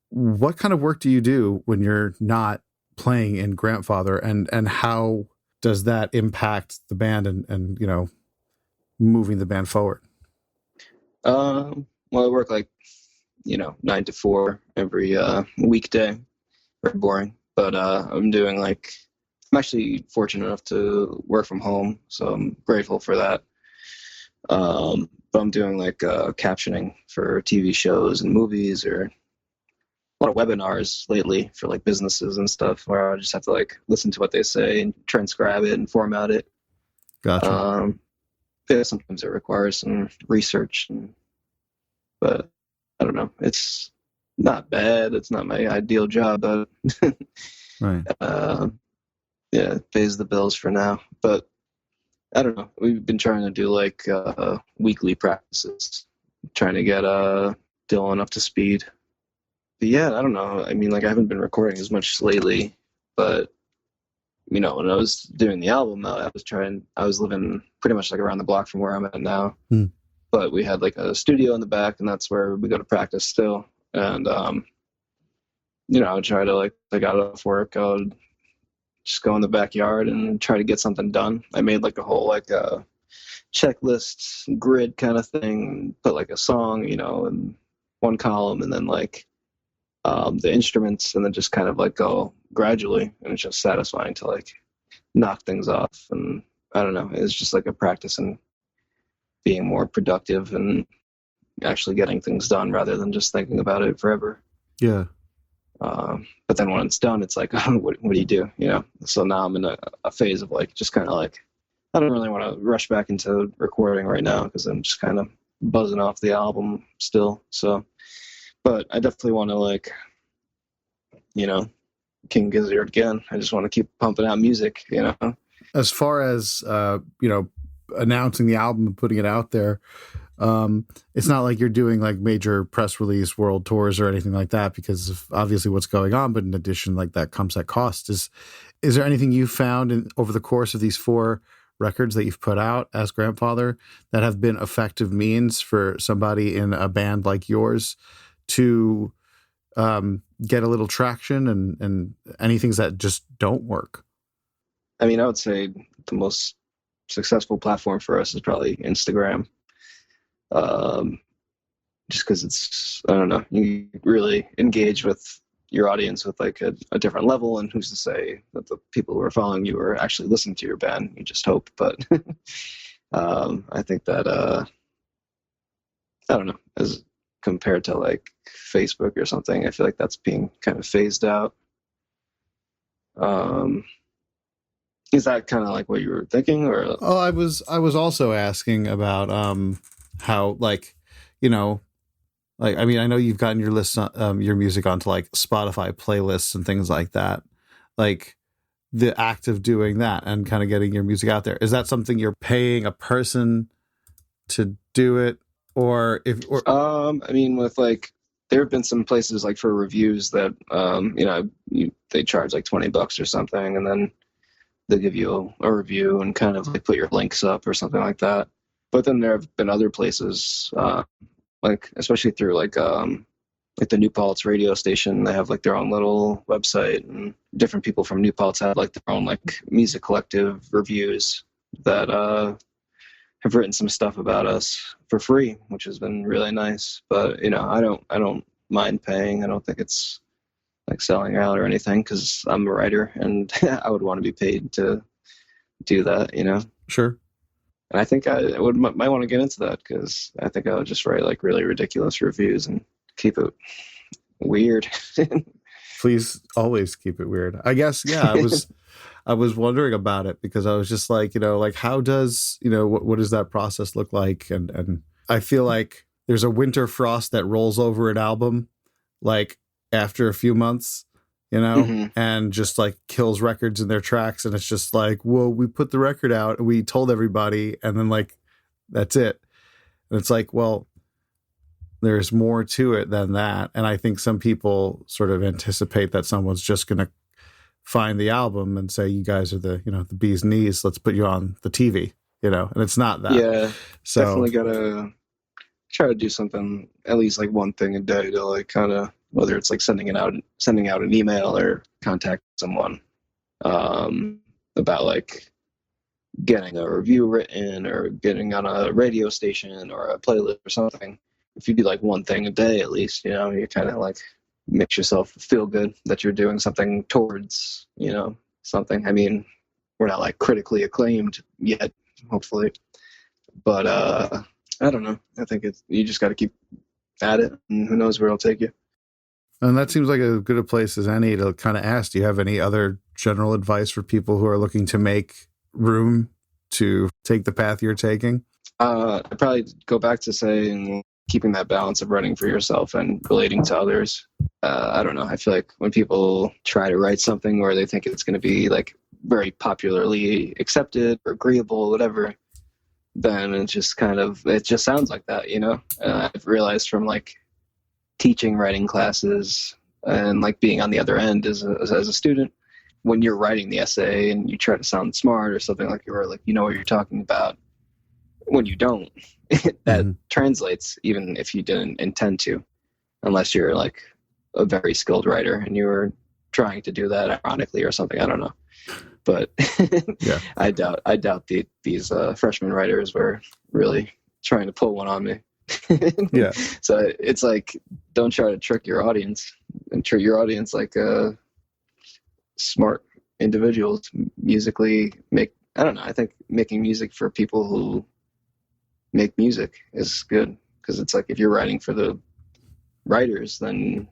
what kind of work do you do when you're not playing in Grampfather, and how does that impact the band and you know, moving the band forward? Well, I work like, you know, 9 to 4 every weekday. Very boring, but I'm actually fortunate enough to work from home, so I'm grateful for that. But I'm doing like captioning for TV shows and movies, or a lot of webinars lately for like businesses and stuff, where I just have to like listen to what they say and transcribe it and format it. Gotcha. Yeah, sometimes it requires some research, but I don't know. It's not bad. It's not my ideal job, but right. Yeah, it pays the bills for now. But I don't know. We've been trying to do like weekly practices, trying to get Dylan up to speed. But yeah, I don't know. I mean, like, I haven't been recording as much lately, but you know, when I was doing the album, I was living pretty much like around the block from where I'm at now. But we had like a studio in the back, and that's where we go to practice still. And you know, I would try to like got off work, I would just go in the backyard and try to get something done. I made like a whole like checklist grid kind of thing, put like a song, you know, in one column, and then like the instruments, and then just kind of like go gradually. And it's just satisfying to like knock things off. And I don't know, it's just like a practice and being more productive and actually getting things done rather than just thinking about it forever. Yeah. But then when it's done, it's like, what do you do? You know? So now I'm in a phase of like, just kind of like, I don't really want to rush back into recording right now because I'm just kind of buzzing off the album still. So, but I definitely want to, like, you know, King Gizzard again. I just want to keep pumping out music, you know? As far as, you know, announcing the album and putting it out there, it's not like you're doing like major press release world tours or anything like that because of obviously what's going on. But in addition, like that comes at cost. Is there anything you found over the course of these 4 records that you've put out as Grampfather that have been effective means for somebody in a band like yours to get a little traction and any things that just don't work? I mean, I would say the most successful platform for us is probably Instagram. Just because it's, I don't know, you really engage with your audience with like a different level, and who's to say that the people who are following you are actually listening to your band? You just hope. But I think that I don't know, as compared to like Facebook or something, I feel like that's being kind of phased out. Is that kind of like what you were thinking, or? Oh, I was also asking about how, like, you know, like, I mean, I know you've gotten your list, your music onto like Spotify playlists and things like that. Like the act of doing that and kind of getting your music out there, is that something you're paying a person to do it, or I mean, with like, there have been some places like for reviews that you know, they charge like $20 or something, and then they'll give you a review and kind of like put your links up or something like that. But then there have been other places, like especially through like the New Paltz radio station. They have like their own little website, and different people from New Paltz have like their own like music collective reviews that have written some stuff about us for free, which has been really nice. But you know, I don't mind paying. I don't think it's like selling out or anything, because I'm a writer and I would want to be paid to do that, you know? Sure. And I think I might want to get into that, because I think I would just write like really ridiculous reviews and keep it weird. Please always keep it weird. I guess, yeah, I was wondering about it because I was just like, you know, like how does, you know, what does that process look like? And I feel like there's a winter frost that rolls over an album, like after a few months, you know, and just like kills records in their tracks. And it's just like, well, we put the record out and we told everybody, and then like, that's it. And it's like, well, there's more to it than that. And I think some people sort of anticipate that someone's just going to find the album and say, you guys are the, you know, the bee's knees, let's put you on the TV, you know, and it's not that. Yeah. So definitely gotta try to do something, at least like one thing a day to like kind of, whether it's like sending out an email or contact someone about like getting a review written or getting on a radio station or a playlist or something. If you do like one thing a day, at least, you know, you kind of like makes yourself feel good that you're doing something towards, you know, something. I mean, we're not like critically acclaimed yet, hopefully, but I don't know. I think you just got to keep at it, and who knows where it'll take you. And that seems like as good a place as any to kind of ask, do you have any other general advice for people who are looking to make room to take the path you're taking? I'd probably go back to saying keeping that balance of writing for yourself and relating to others. I don't know. I feel like when people try to write something where they think it's going to be like very popularly accepted or agreeable, whatever, then it just sounds like that, you know? I've realized from like teaching writing classes and like being on the other end as a student, when you're writing the essay and you try to sound smart or something, like you're like, you know what you're talking about, when you don't, that translates even if you didn't intend to, unless you're like a very skilled writer and you were trying to do that ironically or something. I don't know. But yeah. I doubt these freshman writers were really trying to pull one on me. Yeah. So it's like, don't try to trick your audience, and treat your audience like smart individuals. Musically, I don't know. I think making music for people who make music is good, because it's like if you're writing for the writers, then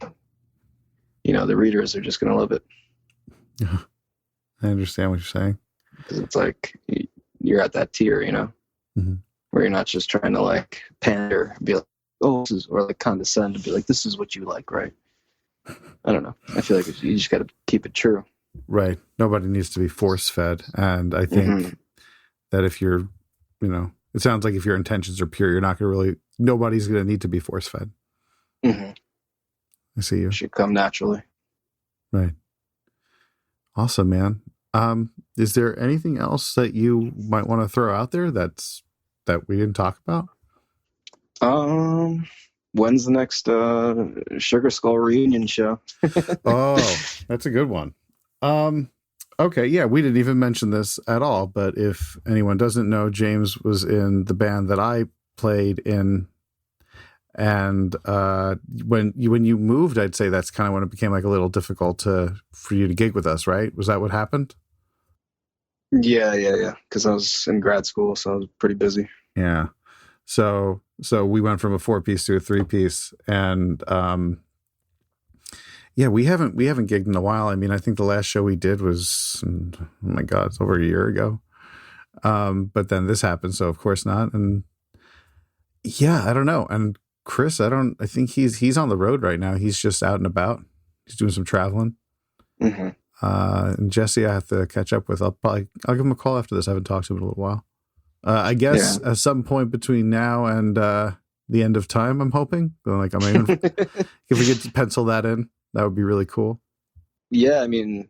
the readers are just gonna love it. Yeah, I understand what you're saying. Because it's like you're at that tier, Mm-hmm. where you're not just trying to like pander and be like, oh, this is, or like condescend and be like, this is what you like, right? I don't know. I feel like you just got to keep it true. Right. Nobody needs to be force fed. And I think that if you're, it sounds like if your intentions are pure, you're not going to really, nobody's going to need to be force fed. Mm-hmm. I see you. It should come naturally. Right. Awesome, man. Is there anything else that you might want to throw out there that we didn't talk about? When's the next Sugar Skull reunion show? Oh, that's a good one. Okay, yeah, we didn't even mention this at all, but if anyone doesn't know, James was in the band that I played in, and when you moved, I'd say that's kind of when it became like a little difficult for you to gig with us, right? Was that what happened? Yeah. Because I was in grad school, so I was pretty busy. Yeah. So we went from a 4-piece to a 3-piece, and yeah, we haven't gigged in a while. I mean, I think the last show we did was, oh my God, it's over a year ago. But then this happened, so of course not. And yeah, I don't know. And Chris, I think he's on the road right now. He's just out and about. He's doing some traveling. Mm-hmm. And Jesse, I have to catch up with. I'll give him a call after this. I haven't talked to him in a little while. I guess at some point between now and the end of time, I'm hoping. Like, I mean, if we get to pencil that in, that would be really cool. Yeah, I mean,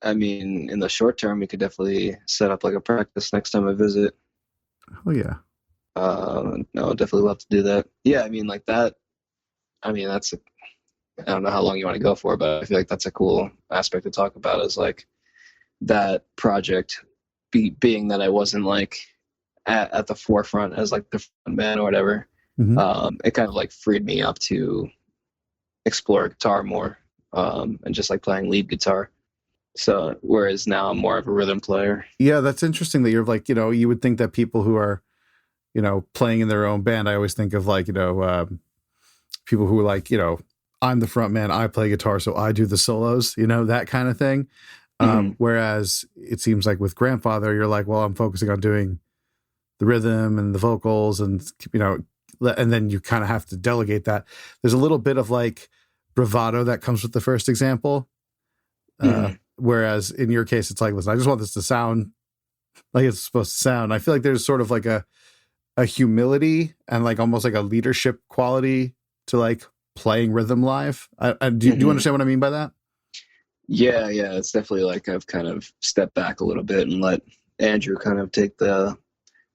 in the short term, we could definitely set up like a practice next time I visit. Oh yeah. No, I'd definitely love to do that. Yeah, I mean, like that. I mean, I don't know how long you want to go for, but I feel like that's a cool aspect to talk about, is like that project being that I wasn't like at the forefront as like the front man or whatever. Mm-hmm. It kind of like freed me up to explore guitar more, and just like playing lead guitar. So whereas now I'm more of a rhythm player. Yeah, that's interesting that you're like, you would think that people who are, playing in their own band, I always think of like, people who are like, I'm the front man, I play guitar, so I do the solos, that kind of thing. Mm-hmm. Whereas it seems like with Grampfather, you're like, well, I'm focusing on doing the rhythm and the vocals, and, and then you kind of have to delegate that. There's a little bit of like bravado that comes with the first example. Mm-hmm. Whereas in your case, it's like, listen, I just want this to sound like it's supposed to sound. I feel like there's sort of like a humility and like almost like a leadership quality to like playing rhythm live. Do you understand what I mean by that? Yeah. It's definitely like I've kind of stepped back a little bit and let Andrew kind of take the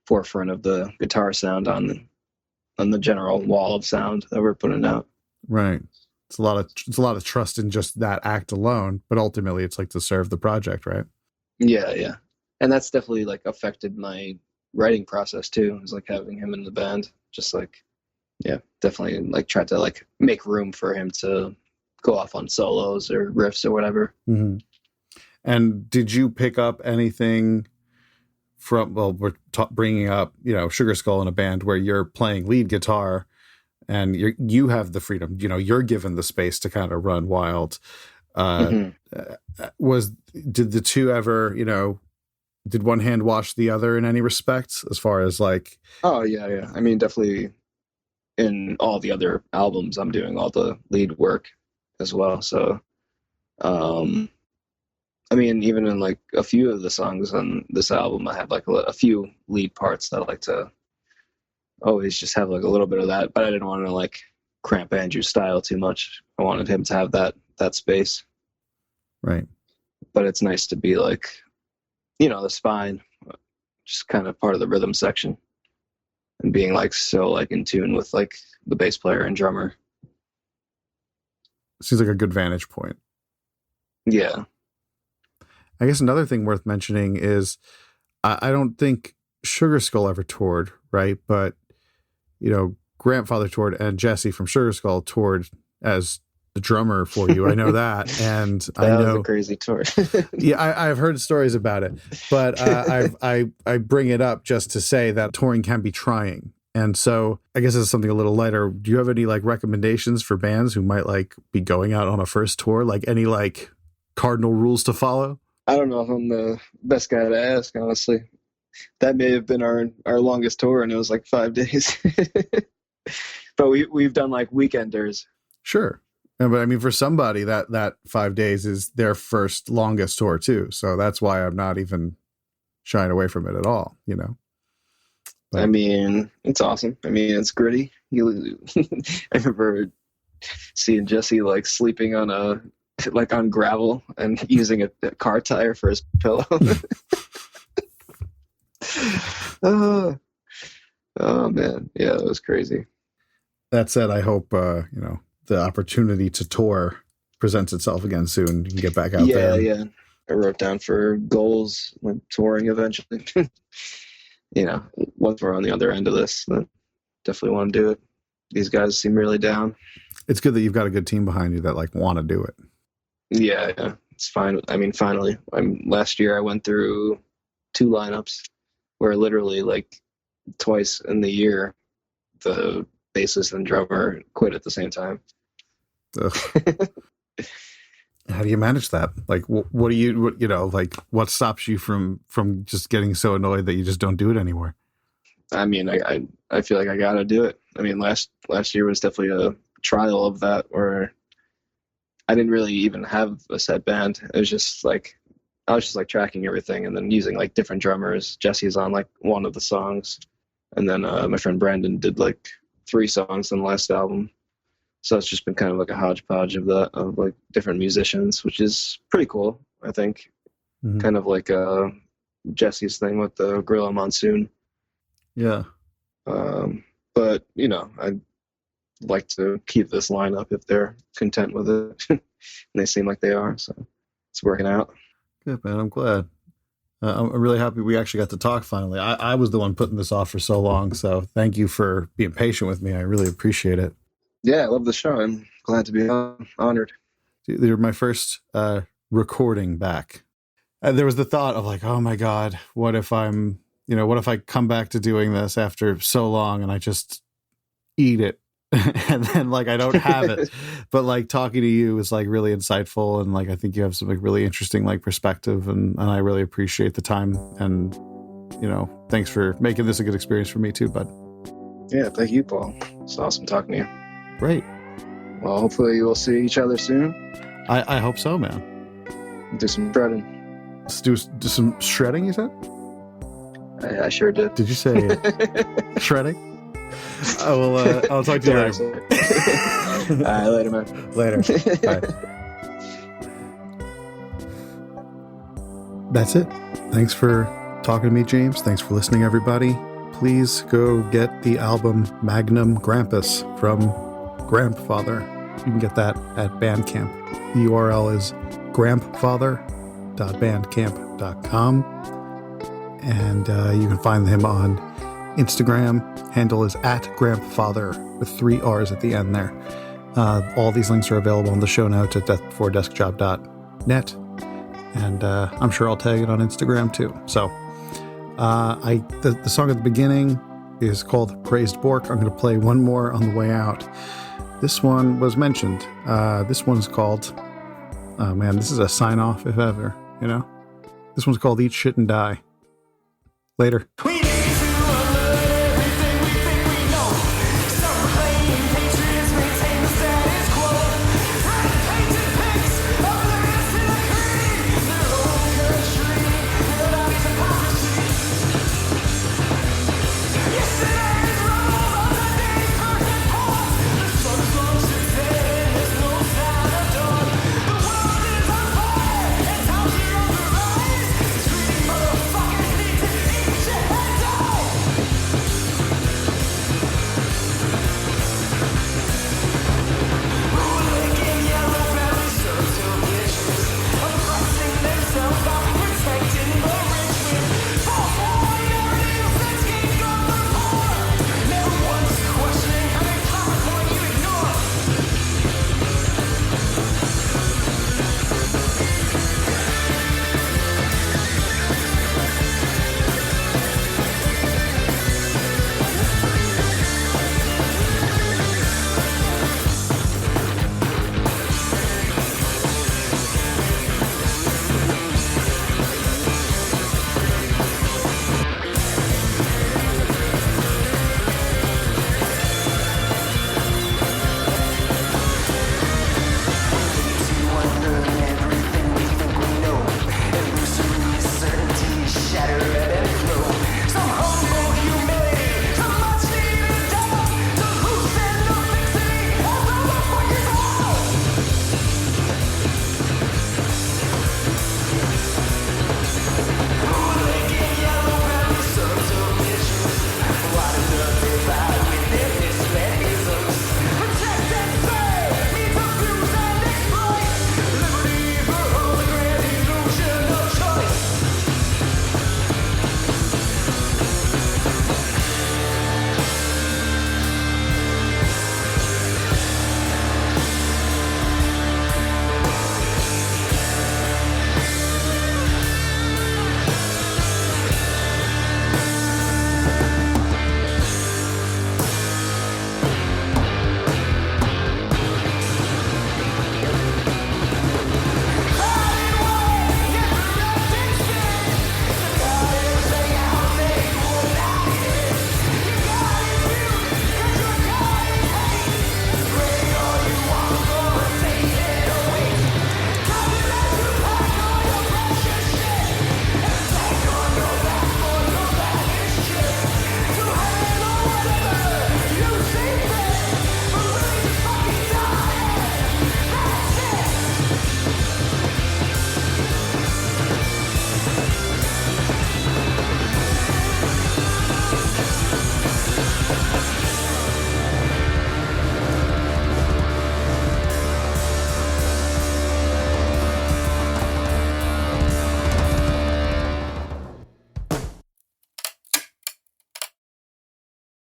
forefront of the guitar sound on the general wall of sound that we're putting out. Right. It's a lot of trust in just that act alone, but ultimately it's like to serve the project, right? Yeah. And that's definitely like affected my writing process too. Is like having him in the band, just like, yeah, definitely like try to like make room for him to go off on solos or riffs or whatever. Mm-hmm. And did you pick up anything from, well, we're bringing up, Sugar Skull in a band where you're playing lead guitar and you have the freedom, you're given the space to kind of run wild. Did the two ever, did one hand wash the other in any respect as far as like? Oh yeah. I mean, definitely in all the other albums, I'm doing all the lead work as well. So, I mean, even in like a few of the songs on this album, I have like a few lead parts that I like to always just have like a little bit of that, but I didn't want to like cramp Andrew's style too much. I wanted him to have that space. Right. But it's nice to be like, the spine, just kind of part of the rhythm section, and being like so like in tune with like the bass player and drummer. Seems like a good vantage point. Yeah. I guess another thing worth mentioning is I don't think Sugar Skull ever toured, right? But, Grampfather toured, and Jesse from Sugar Skull toured as the drummer for you. I know that. And that I know was a crazy tour. Yeah, I've heard stories about it, but I bring it up just to say that touring can be trying. And so I guess it's something a little lighter. Do you have any like recommendations for bands who might like be going out on a first tour? Like any like cardinal rules to follow? I don't know if I'm the best guy to ask, honestly. That may have been our longest tour, and it was like 5 days. But we've done like weekenders. Sure. But I mean, for somebody that 5 days is their first longest tour too. So that's why I'm not even shying away from it at all, you know? But, I mean, it's awesome. I mean, it's gritty. I remember seeing Jesse like sleeping on on gravel and using a car tire for his pillow. Oh man. Yeah, that was crazy. That said, I hope, the opportunity to tour presents itself again soon. You can get back out there. Yeah. I wrote down for goals when touring eventually. Once we're on the other end of this, then definitely want to do it. These guys seem really down. It's good that you've got a good team behind you that like want to do it. Yeah, it's fine. I mean, finally, last year I went through 2 lineups where literally like twice in the year, the bassist and drummer quit at the same time. How do you manage that? Like, what do you like, what stops you from just getting so annoyed that you just don't do it anymore? I mean, I feel like I got to do it. I mean, last year was definitely a trial of that, where I didn't really even have a set band. It was just like, I was just like tracking everything and then using like different drummers. Jesse's on like one of the songs. And then my friend Brandon did like 3 songs on the last album. So it's just been kind of like a hodgepodge of like different musicians, which is pretty cool, I think. Mm-hmm. Kind of like Jesse's thing with the Gorilla Monsoon. Yeah. But, I'd like to keep this lineup if they're content with it. And they seem like they are, so it's working out. Good, man. I'm glad. I'm really happy we actually got to talk finally. I was the one putting this off for so long, so thank you for being patient with me. I really appreciate it. Yeah, I love the show. I'm glad to be honored. They were my first recording back. There was the thought of like, oh my God, what if I come back to doing this after so long and I just eat it and then like I don't have it. But like talking to you is like really insightful, and like I think you have some like really interesting like perspective, and I really appreciate the time, and thanks for making this a good experience for me too, bud. Yeah, thank you, Paul. It's awesome talking to you. Great. Well, hopefully we'll see each other soon. I hope so, man. Do some shredding. Do some shredding, you said? I sure did. Did you say shredding? I'll talk to you later. All right, later, man. Later. Bye. That's it. Thanks for talking to me, James. Thanks for listening, everybody. Please go get the album Magnum Grampus from Grampfather. You can get that at Bandcamp. The URL is grampfather.bandcamp.com. And you can find him on Instagram. Handle is @Grampfather with 3 R's at the end there. All these links are available on the show notes at deathbeforedeskjob.net. And I'm sure I'll tag it on Instagram too. So the song at the beginning is called Praised Bork. I'm going to play one more on the way out. This one was mentioned. This one's called, oh man, this is a sign off if ever, This one's called Eat Shit and Die. Later.